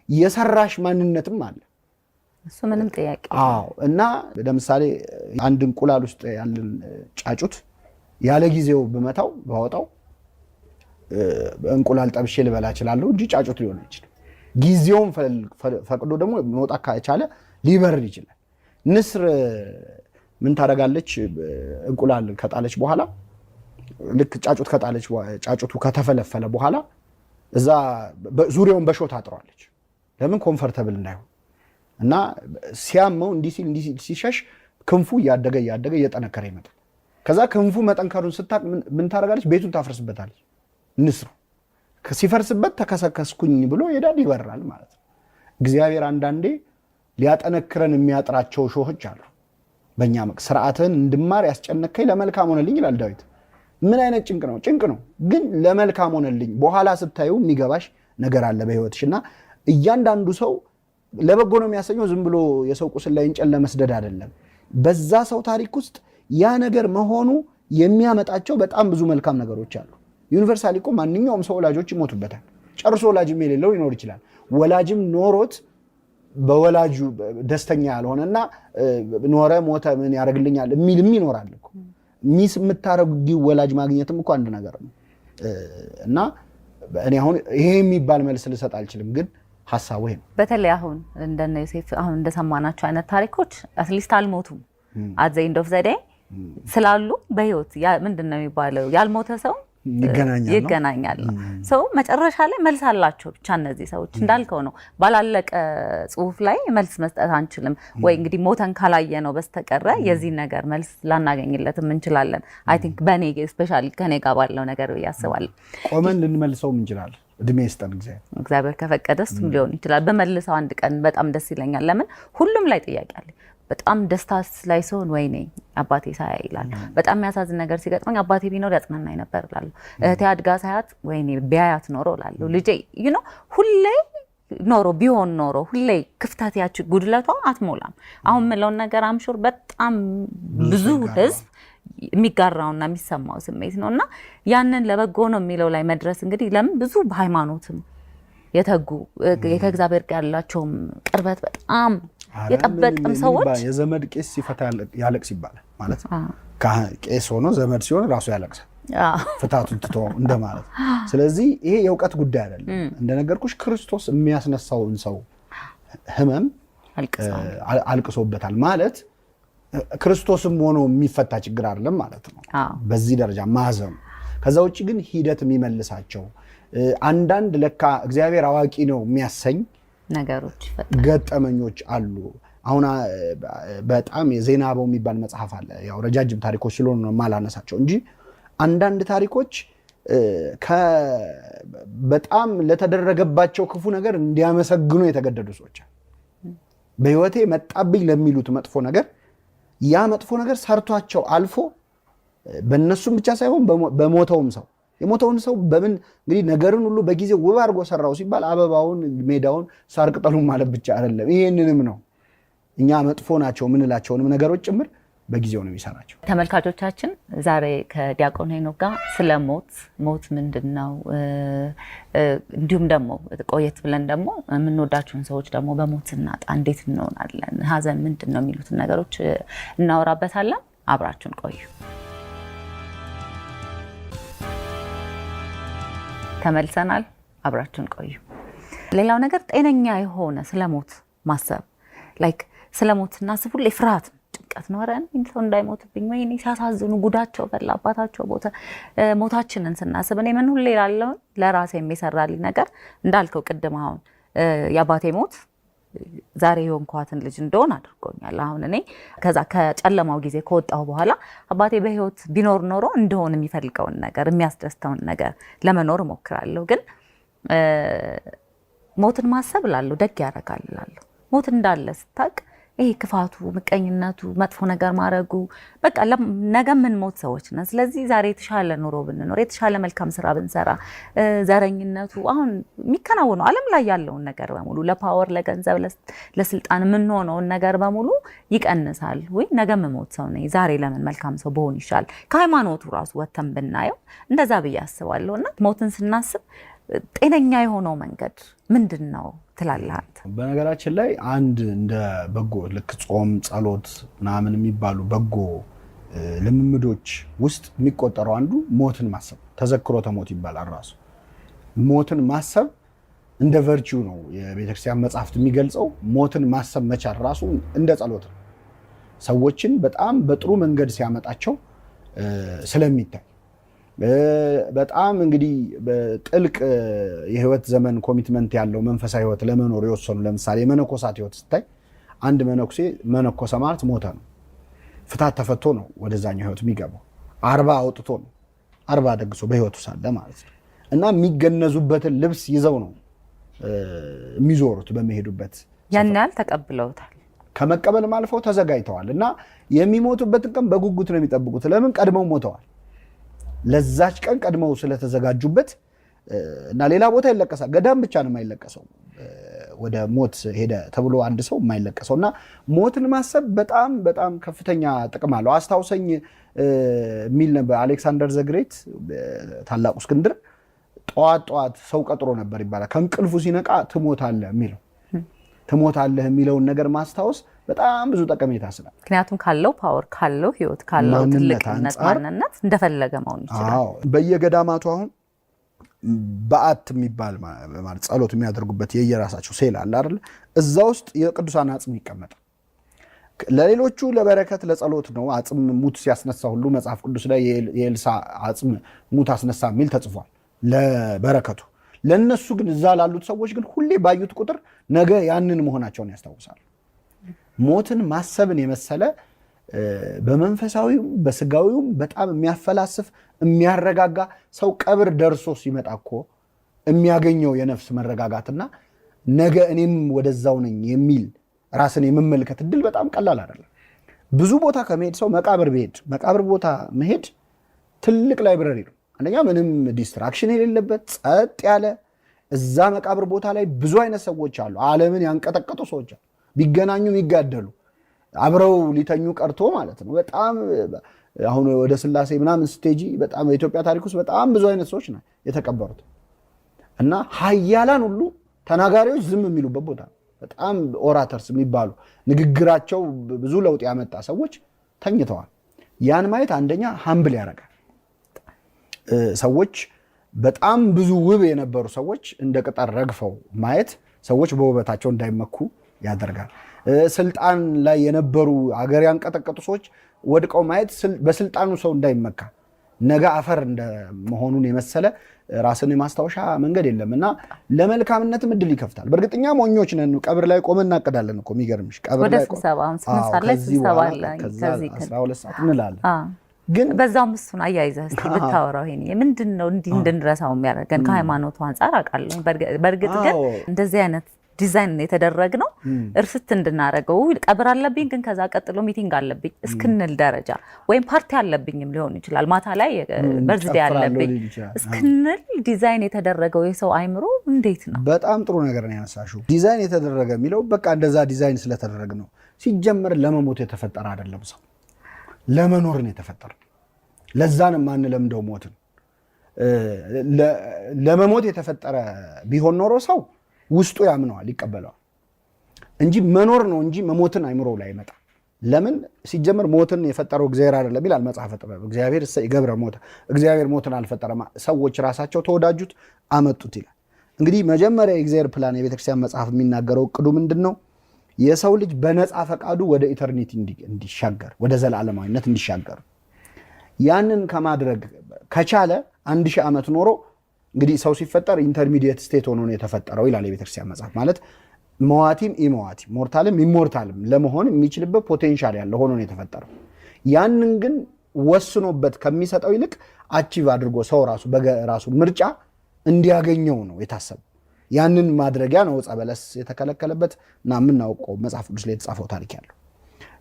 የሰራሽ ማንነትም አለ። እሱ ምንም ጥያቄ እና ለምሳሌ አንድ እንቁላል ውስጥ ያለን ጫጩት ያለ ጊዜው በመታው ባወጣው እንቁላል ጠብሼ ልበላ እችላለሁ እንጂ ጫጩት ሊሆን አይችልም። ጊዜውን ፈቅዶ ደግሞ መውጣት ካቻለ ሊበር ይችላል። ንስር ምን ታደርጋለች? እንቁላል ከጣለች በኋላ ልክ ጫጩት ከጣለች ጫጩቱ ከተፈለፈለ በኋላ እዛ ዙሪያውን በሾህ ታጥሯለች። ለምን? ኮምፎርታብል እንዳይሆን እና ሲያመው እንዲህ ሲል ሲሸሽ ክንፉ እያደገ እየጠነከረ ይመጣል። ከዛ ክንፉ መጠንከሩን ስታቅ ምን ታደርጋለች? ቤቱን ታፈርስበታለች። ንስሩ ሲፈርስበት ተከሰከስኩኝ ብሎ ይሄዳል፣ ይበራል ማለት ነው። እግዚአብሔር አንዳንዴ ሊያጠነክረን የሚያጥራቸው ሾሆች አሉ። በእኛ ስርዓትን እንድማር ያስጨነከኝ ለመልካም ሆነልኝ ይላል ዳዊት። ምን አይነት ጭንቅ ነው? ጭንቅ ነው፣ ግን ለመልካም ሆነልኝ። በኋላ ስታዩ የሚገባሽ ነገር አለ በህይወትሽ። እና እያንዳንዱ ሰው ለበጎ ነው የሚያሰኘው ዝም ብሎ የሰው ቁስል ላይ እንጨት ለመስደድ አይደለም። በዛ ሰው ታሪክ ውስጥ ያ ነገር መሆኑ የሚያመጣቸው በጣም ብዙ መልካም ነገሮች አሉ። ዩኒቨርሳሊ እኮ ማንኛውም ሰው ወላጆች ይሞቱበታል። ጨርሶ ወላጅም የሌለው ይኖር ይችላል። ወላጅም ኖሮት በወላጁ ደስተኛ ያልሆነና ኖረ ሞተ ምን ያደርግልኛል የሚልም ይኖራል እኮ። ሚስ የምታረጉ ወላጅ ማግኘትም እኮ አንድ ነገር ነው። እና እኔ አሁን ይሄ የሚባል መልስ ልሰጥ አልችልም፣ ግን ሀሳቡ ይሄ ነው። በተለይ አሁን እንደነ ዮሴፍ አሁን እንደሰማናቸው አይነት ታሪኮች አትሊስት አልሞቱም። አት ዘ ኤንድ ኦፍ ዘ ዴይ ስላሉ በህይወት ምንድነው የሚባለው ያልሞተ ሰው ይገናኛል ነው። ሰው መጨረሻ ላይ መልስ አላቸው ብቻ እነዚህ ሰዎች እንዳልከው ነው። ባላለቀ ጽሁፍ ላይ መልስ መስጠት አንችልም ወይ እንግዲህ ሞተን ካላየ ነው በስተቀረ የዚህ ነገር መልስ ላናገኝለትም እንችላለን። አይ ቲንክ በኔ ስፔሻሊ ከኔ ጋር ባለው ነገር ያስባለሁ ቆመን ልንመልሰውም እንችላለን። እድሜ ይስጠን እግዚአብሔር ከፈቀደ እሱም ሊሆን ይችላል። በመልሰው አንድ ቀን በጣም ደስ ይለኛል። ለምን ሁሉም ላይ ጥያቄ አለ። በጣም ደስታ ላይ ሰውን ወይኔ አባቴ ሳያ ይላል። በጣም የሚያሳዝን ነገር ሲገጥመኝ አባቴ ቢኖር ያጽናናኝ ነበር እላለሁ። እህቴ አድጋ ሳያት ወይኔ ቢያያት ኖሮ እላለሁ። ልጄ ሁሌ ኖሮ ቢሆን ኖሮ ሁሌ ክፍተት ያቺ ጉድለቷ አትሞላም። አሁን የምለውን ነገር አምሹር በጣም ብዙ ህዝብ የሚጋራውና የሚሰማው ስሜት ነው እና ያንን ለበጎ ነው የሚለው ላይ መድረስ እንግዲህ ለምን ብዙ በሃይማኖትም የተጉ ከእግዚአብሔር ጋር ያላቸውም ቅርበት በጣም የጠበቀም ሰዎች የዘመድ ቄስ ሲፈታ ያለቅስ ይባላል ማለት ቄስ ሆኖ ዘመድ ሲሆን ራሱ ያለቅሳል ፍታቱን ትቶ እንደማለት። ስለዚህ ይሄ የእውቀት ጉዳይ አይደለም። እንደነገርኩሽ ክርስቶስ የሚያስነሳውን ሰው ህመም አልቅሶበታል ማለት ክርስቶስም ሆኖ የሚፈታ ችግር አይደለም ማለት ነው። በዚህ ደረጃ ማዘኑ ከዛ ውጪ ግን ሂደት የሚመልሳቸው አንዳንድ ለካ እግዚአብሔር አዋቂ ነው የሚያሰኝ ነገሮች ገጠመኞች አሉ። አሁን በጣም የዜና አበው የሚባል መጽሐፍ አለ። ያው ረጃጅም ታሪኮች ስለሆኑ ነው ማላነሳቸው እንጂ አንዳንድ ታሪኮች በጣም ለተደረገባቸው ክፉ ነገር እንዲያመሰግኑ የተገደዱ ሰዎች በህይወቴ መጣብኝ ለሚሉት መጥፎ ነገር ያ መጥፎ ነገር ሰርቷቸው አልፎ በእነሱም ብቻ ሳይሆን በሞተውም ሰው የሞተውን ሰው በምን እንግዲህ ነገርን ሁሉ በጊዜው ውብ አድርጎ ሰራው ሲባል አበባውን ሜዳውን ሳር ቅጠሉን ማለት ብቻ አይደለም። ይሄንንም ነው እኛ መጥፎ ናቸው ምንላቸውንም ነገሮች ጭምር በጊዜው ነው የሚሰራቸው። ተመልካቾቻችን ዛሬ ከዲያቆን ሄኖክ ጋር ስለ ሞት ምንድነው እንዲሁም ደግሞ ቆየት ብለን ደግሞ የምንወዳቸውን ሰዎች ደግሞ በሞት ስናጣ እንዴት እንሆናለን፣ ሀዘን ምንድነው የሚሉትን ነገሮች እናወራበታለን። አብራችሁን ቆዩ። ተመልሰናል። አብራችሁን ቆዩ። ሌላው ነገር ጤነኛ የሆነ ስለሞት ማሰብ ላይክ ስለሞት ስናስብ ሁሌ ፍርሃት ጭንቀት ነው። አረን ሰው እንዳይሞትብኝ ወይኔ ሲያሳዝኑ ጉዳቸው ፈላ አባታቸው ሞታችንን ስናስብ እኔ ምን ሁሌ እላለሁ ለራሴ የሚሰራልኝ ነገር እንዳልከው ቅድም አሁን የአባቴ ሞት ዛሬ የሆንኳትን ልጅ እንደሆን አድርጎኛል። አሁን እኔ ከዛ ከጨለማው ጊዜ ከወጣሁ በኋላ አባቴ በህይወት ቢኖር ኖሮ እንደሆን የሚፈልገውን ነገር የሚያስደስተውን ነገር ለመኖር እሞክራለሁ። ግን ሞትን ማሰብ እላለሁ ደግ ያደርጋል እላለሁ። ሞት እንዳለ ስታቅ ይሄ ክፋቱ፣ ምቀኝነቱ፣ መጥፎ ነገር ማድረጉ በቃ ነገ ምን ሞት ሰዎች ነን። ስለዚህ ዛሬ የተሻለ ኑሮ ብንኖር የተሻለ መልካም ስራ ብንሰራ ዘረኝነቱ አሁን የሚከናወነው ዓለም ላይ ያለውን ነገር በሙሉ ለፓወር፣ ለገንዘብ፣ ለስልጣን የምንሆነውን ነገር በሙሉ ይቀንሳል። ወይ ነገ ሞት ሰው ነኝ ዛሬ ለምን መልካም ሰው በሆን ይሻል። ከሃይማኖቱ ራሱ ወተን ብናየው እንደዛ ብዬ አስባለሁ። እና ሞትን ስናስብ ጤነኛ የሆነው መንገድ ምንድነው ትላለህ አንተ? በነገራችን ላይ አንድ እንደ በጎ ልክ ጾም፣ ጸሎት ምናምን የሚባሉ በጎ ልምምዶች ውስጥ የሚቆጠረው አንዱ ሞትን ማሰብ ተዘክሮተ ሞት ይባላል። ራሱ ሞትን ማሰብ እንደ ቨርቹ ነው የቤተክርስቲያን መጽሐፍት የሚገልጸው። ሞትን ማሰብ መቻል ራሱ እንደ ጸሎት ነው። ሰዎችን በጣም በጥሩ መንገድ ሲያመጣቸው ስለሚታይ በጣም እንግዲህ በጥልቅ የህይወት ዘመን ኮሚትመንት ያለው መንፈሳዊ ህይወት ለመኖር የወሰኑ ለምሳሌ የመነኮሳት ህይወት ስታይ አንድ መነኩሴ መነኮሰ ማለት ሞተ ነው። ፍታት ተፈቶ ነው ወደዛኛው ህይወት የሚገባው። 40 አውጥቶ ነው 40 ደግሶ በህይወቱ ሳለ ማለት ነው። እና የሚገነዙበትን ልብስ ይዘው ነው የሚዞሩት በመሄዱበት። ያን ያህል ተቀብለውታል። ከመቀበልም አልፈው ተዘጋጅተዋል። እና የሚሞቱበትን ቀን በጉጉት ነው የሚጠብቁት። ለምን? ቀድመው ሞተዋል። ለዛች ቀን ቀድመው ስለተዘጋጁበት። እና ሌላ ቦታ ይለቀሳል። ገዳም ብቻ ነው የማይለቀሰው። ወደ ሞት ሄደ ተብሎ አንድ ሰው የማይለቀሰው። እና ሞትን ማሰብ በጣም በጣም ከፍተኛ ጥቅም አለው። አስታውሰኝ የሚል ነበር አሌክሳንደር ዘግሬት ታላቁ እስክንድር ጠዋት ሰው ቀጥሮ ነበር ይባላል። ከእንቅልፉ ሲነቃ ትሞታለህ የሚለውን ነገር ማስታወስ በጣም ብዙ ጠቀሜታ ስላለ፣ ምክንያቱም ካለው ፓወር ካለው ህይወት ካለው ትልቅነት ማንነት እንደፈለገ መሆን ይችላል። በየገዳማቱ አሁን በዓት የሚባል ማለት ጸሎት የሚያደርጉበት የየራሳቸው ሴል አለ አይደል? እዛ ውስጥ የቅዱሳን አጽም ይቀመጣል። ለሌሎቹ ለበረከት ለጸሎት ነው። አጽም ሙት ሲያስነሳ ሁሉ መጽሐፍ ቅዱስ ላይ የኤልሳ አጽም ሙት አስነሳ የሚል ተጽፏል ለበረከቱ። ለነሱ ግን እዛ ላሉት ሰዎች ግን ሁሌ ባዩት ቁጥር ነገ ያንን መሆናቸውን ያስታውሳሉ። ሞትን ማሰብን የመሰለ በመንፈሳዊውም በስጋዊውም በጣም የሚያፈላስፍ የሚያረጋጋ ሰው ቀብር ደርሶ ሲመጣ እኮ የሚያገኘው የነፍስ መረጋጋትና ነገ እኔም ወደዛው ነኝ የሚል ራስን የመመልከት እድል በጣም ቀላል አይደለም። ብዙ ቦታ ከመሄድ ሰው መቃብር ቦታ መሄድ ትልቅ ላይብረሪ ነው። አንደኛ ምንም ዲስትራክሽን የሌለበት ጸጥ ያለ፣ እዛ መቃብር ቦታ ላይ ብዙ አይነት ሰዎች አሉ። ዓለምን ያንቀጠቀጡ ሰዎች አሉ፣ ቢገናኙ የሚጋደሉ አብረው ሊተኙ ቀርቶ ማለት ነው። በጣም አሁን ወደ ስላሴ ምናምን ስቴጂ በጣም በኢትዮጵያ ታሪክ ውስጥ በጣም ብዙ አይነት ሰዎች ነው የተቀበሩት እና ሀያላን ሁሉ ተናጋሪዎች ዝም የሚሉበት ቦታ ነው። በጣም ኦራተርስ የሚባሉ ንግግራቸው ብዙ ለውጥ ያመጣ ሰዎች ተኝተዋል። ያን ማየት አንደኛ ሀምብል ያደርጋል። ሰዎች በጣም ብዙ ውብ የነበሩ ሰዎች እንደ ቅጠል ረግፈው ማየት ሰዎች በውበታቸው እንዳይመኩ ያደርጋል። ስልጣን ላይ የነበሩ አገር ያንቀጠቀጡ ሰዎች ወድቀው ማየት በስልጣኑ ሰው እንዳይመካ ነገ አፈር እንደመሆኑን የመሰለ ራስን የማስታወሻ መንገድ የለም እና ለመልካምነትም እድል ይከፍታል። በእርግጠኛ ሞኞች ነን። ቀብር ላይ ቆመን እናቅዳለን እኮ የሚገርምሽ፣ ቀብር ላይ ከዚህ 12 ሰዓት እንላለን። ግን በዛውም እሱን አያይዘህ እስኪ ብታወራው ይሄን ምንድን ነው እንዲህ እንድንረሳው የሚያደርገን ከሃይማኖቱ አንጻር አውቃለሁ። በእርግጥ ግን እንደዚህ አይነት ዲዛይን የተደረግነው እርስት እንድናረገው ቀብር አለብኝ ግን ከዛ ቀጥሎ ሚቲንግ አለብኝ እስክንል ደረጃ ወይም ፓርቲ አለብኝም ሊሆን ይችላል ማታ ላይ በርዝዴ አለብኝ እስክንል ዲዛይን የተደረገው የሰው አይምሮ እንዴት ነው? በጣም ጥሩ ነገር ነው ያነሳሽው። ዲዛይን የተደረገ የሚለው በቃ እንደዛ ዲዛይን ስለተደረገ ነው። ሲጀመር ለመሞት የተፈጠረ አይደለም። ሰው ለመኖር ነው የተፈጠረ። ለዛን ማንለምደው ሞትን ለመሞት የተፈጠረ ቢሆን ኖሮ ሰው ውስጡ ያምነዋል ይቀበለዋል እንጂ መኖር ነው እንጂ መሞትን አይምሮ ላይ ይመጣ። ለምን ሲጀመር ሞትን የፈጠረው እግዚአብሔር አይደለም ይላል መጽሐፈ ጥበብ። እግዚአብሔር ይገብረ ሞት፣ እግዚአብሔር ሞትን አልፈጠረም፣ ሰዎች ራሳቸው ተወዳጁት አመጡት ይላል። እንግዲህ መጀመሪያ የእግዚአብሔር ፕላን የቤተክርስቲያን መጽሐፍ የሚናገረው እቅዱ ምንድነው? የሰው ልጅ በነፃ ፈቃዱ ወደ ኢተርኒቲ እንዲሻገር፣ ወደ ዘላለማዊነት እንዲሻገር። ያንን ከማድረግ ከቻለ 1000 ዓመት ኖሮ እንግዲህ ሰው ሲፈጠር ኢንተርሚዲየት ስቴት ሆኖ ነው የተፈጠረው ይላል የቤተክርስቲያን መጽሐፍ። ማለት መዋቲም ኢመዋቲም ሞርታልም ኢሞርታልም ለመሆን የሚችልበት ፖቴንሻል ያለው ሆኖ ነው የተፈጠረው። ያንን ግን ወስኖበት ከሚሰጠው ይልቅ አቺቭ አድርጎ ሰው በራሱ ምርጫ እንዲያገኘው ነው የታሰበው። ያንን ማድረጊያ ነው ዕፀ በለስ የተከለከለበት እና የምናውቀው መጽሐፍ ቅዱስ ላይ የተጻፈው ታሪክ ያለው።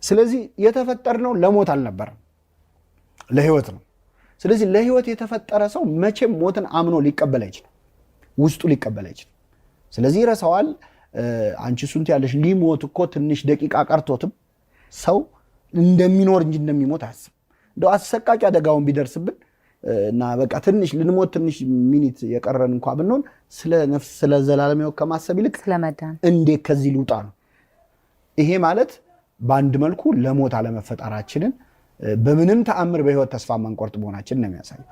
ስለዚህ የተፈጠርነው ለሞት አልነበረም፣ ለህይወት ነው። ስለዚህ ለህይወት የተፈጠረ ሰው መቼም ሞትን አምኖ ሊቀበል አይችልም፣ ውስጡ ሊቀበል አይችልም። ስለዚህ ይረሳዋል። አንቺ ሱንት ያለሽ ሊሞት እኮ ትንሽ ደቂቃ ቀርቶትም ሰው እንደሚኖር እንጂ እንደሚሞት አያስብ። እንደው አሰቃቂ አደጋውን ቢደርስብን እና በቃ ትንሽ ልንሞት ትንሽ ሚኒት የቀረን እንኳን ብንሆን ስለ ነፍስ ስለ ዘላለም ህይወት ከማሰብ ይልቅ ስለመዳን እንዴት ከዚህ ልውጣ ነው። ይሄ ማለት በአንድ መልኩ ለሞት አለመፈጠራችንን በምንም ተአምር በህይወት ተስፋ ማንቆርጥ መሆናችንን ነው የሚያሳየው።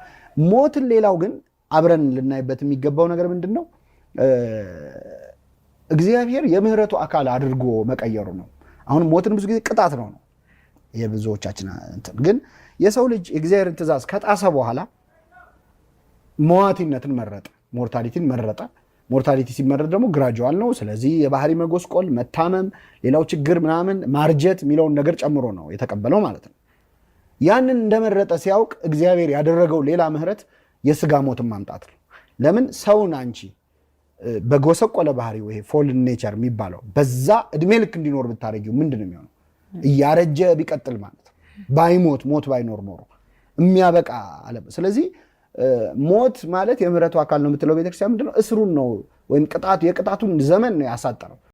ሞትን ሌላው ግን አብረን ልናይበት የሚገባው ነገር ምንድነው? እግዚአብሔር የምህረቱ አካል አድርጎ መቀየሩ ነው። አሁን ሞትን ብዙ ጊዜ ቅጣት ነው የብዙዎቻችን እንትን። ግን የሰው ልጅ የእግዚአብሔርን ትእዛዝ ከጣሰ በኋላ መዋቲነትን መረጠ፣ ሞርታሊቲን መረጠ። ሞርታሊቲ ሲመረጥ ደግሞ ግራጁዋል ነው። ስለዚህ የባህሪ መጎስቆል፣ መታመም፣ ሌላው ችግር ምናምን ማርጀት የሚለውን ነገር ጨምሮ ነው የተቀበለው ማለት ነው። ያንን እንደመረጠ ሲያውቅ እግዚአብሔር ያደረገው ሌላ ምህረት የስጋ ሞትን ማምጣት ነው። ለምን ሰውን አንቺ በጎሰቆለ ባህሪው ይሄ ፎልን ኔቸር የሚባለው በዛ እድሜ ልክ እንዲኖር ብታረጊው ምንድን ነው የሚሆነው? እያረጀ ቢቀጥል ማለት ነው። ባይሞት ሞት ባይኖር ኖሮ የሚያበቃ አለ። ስለዚህ ሞት ማለት የምህረቱ አካል ነው የምትለው ቤተክርስቲያን ምንድነው? እስሩን ነው ወይም የቅጣቱን ዘመን ነው ያሳጠረው።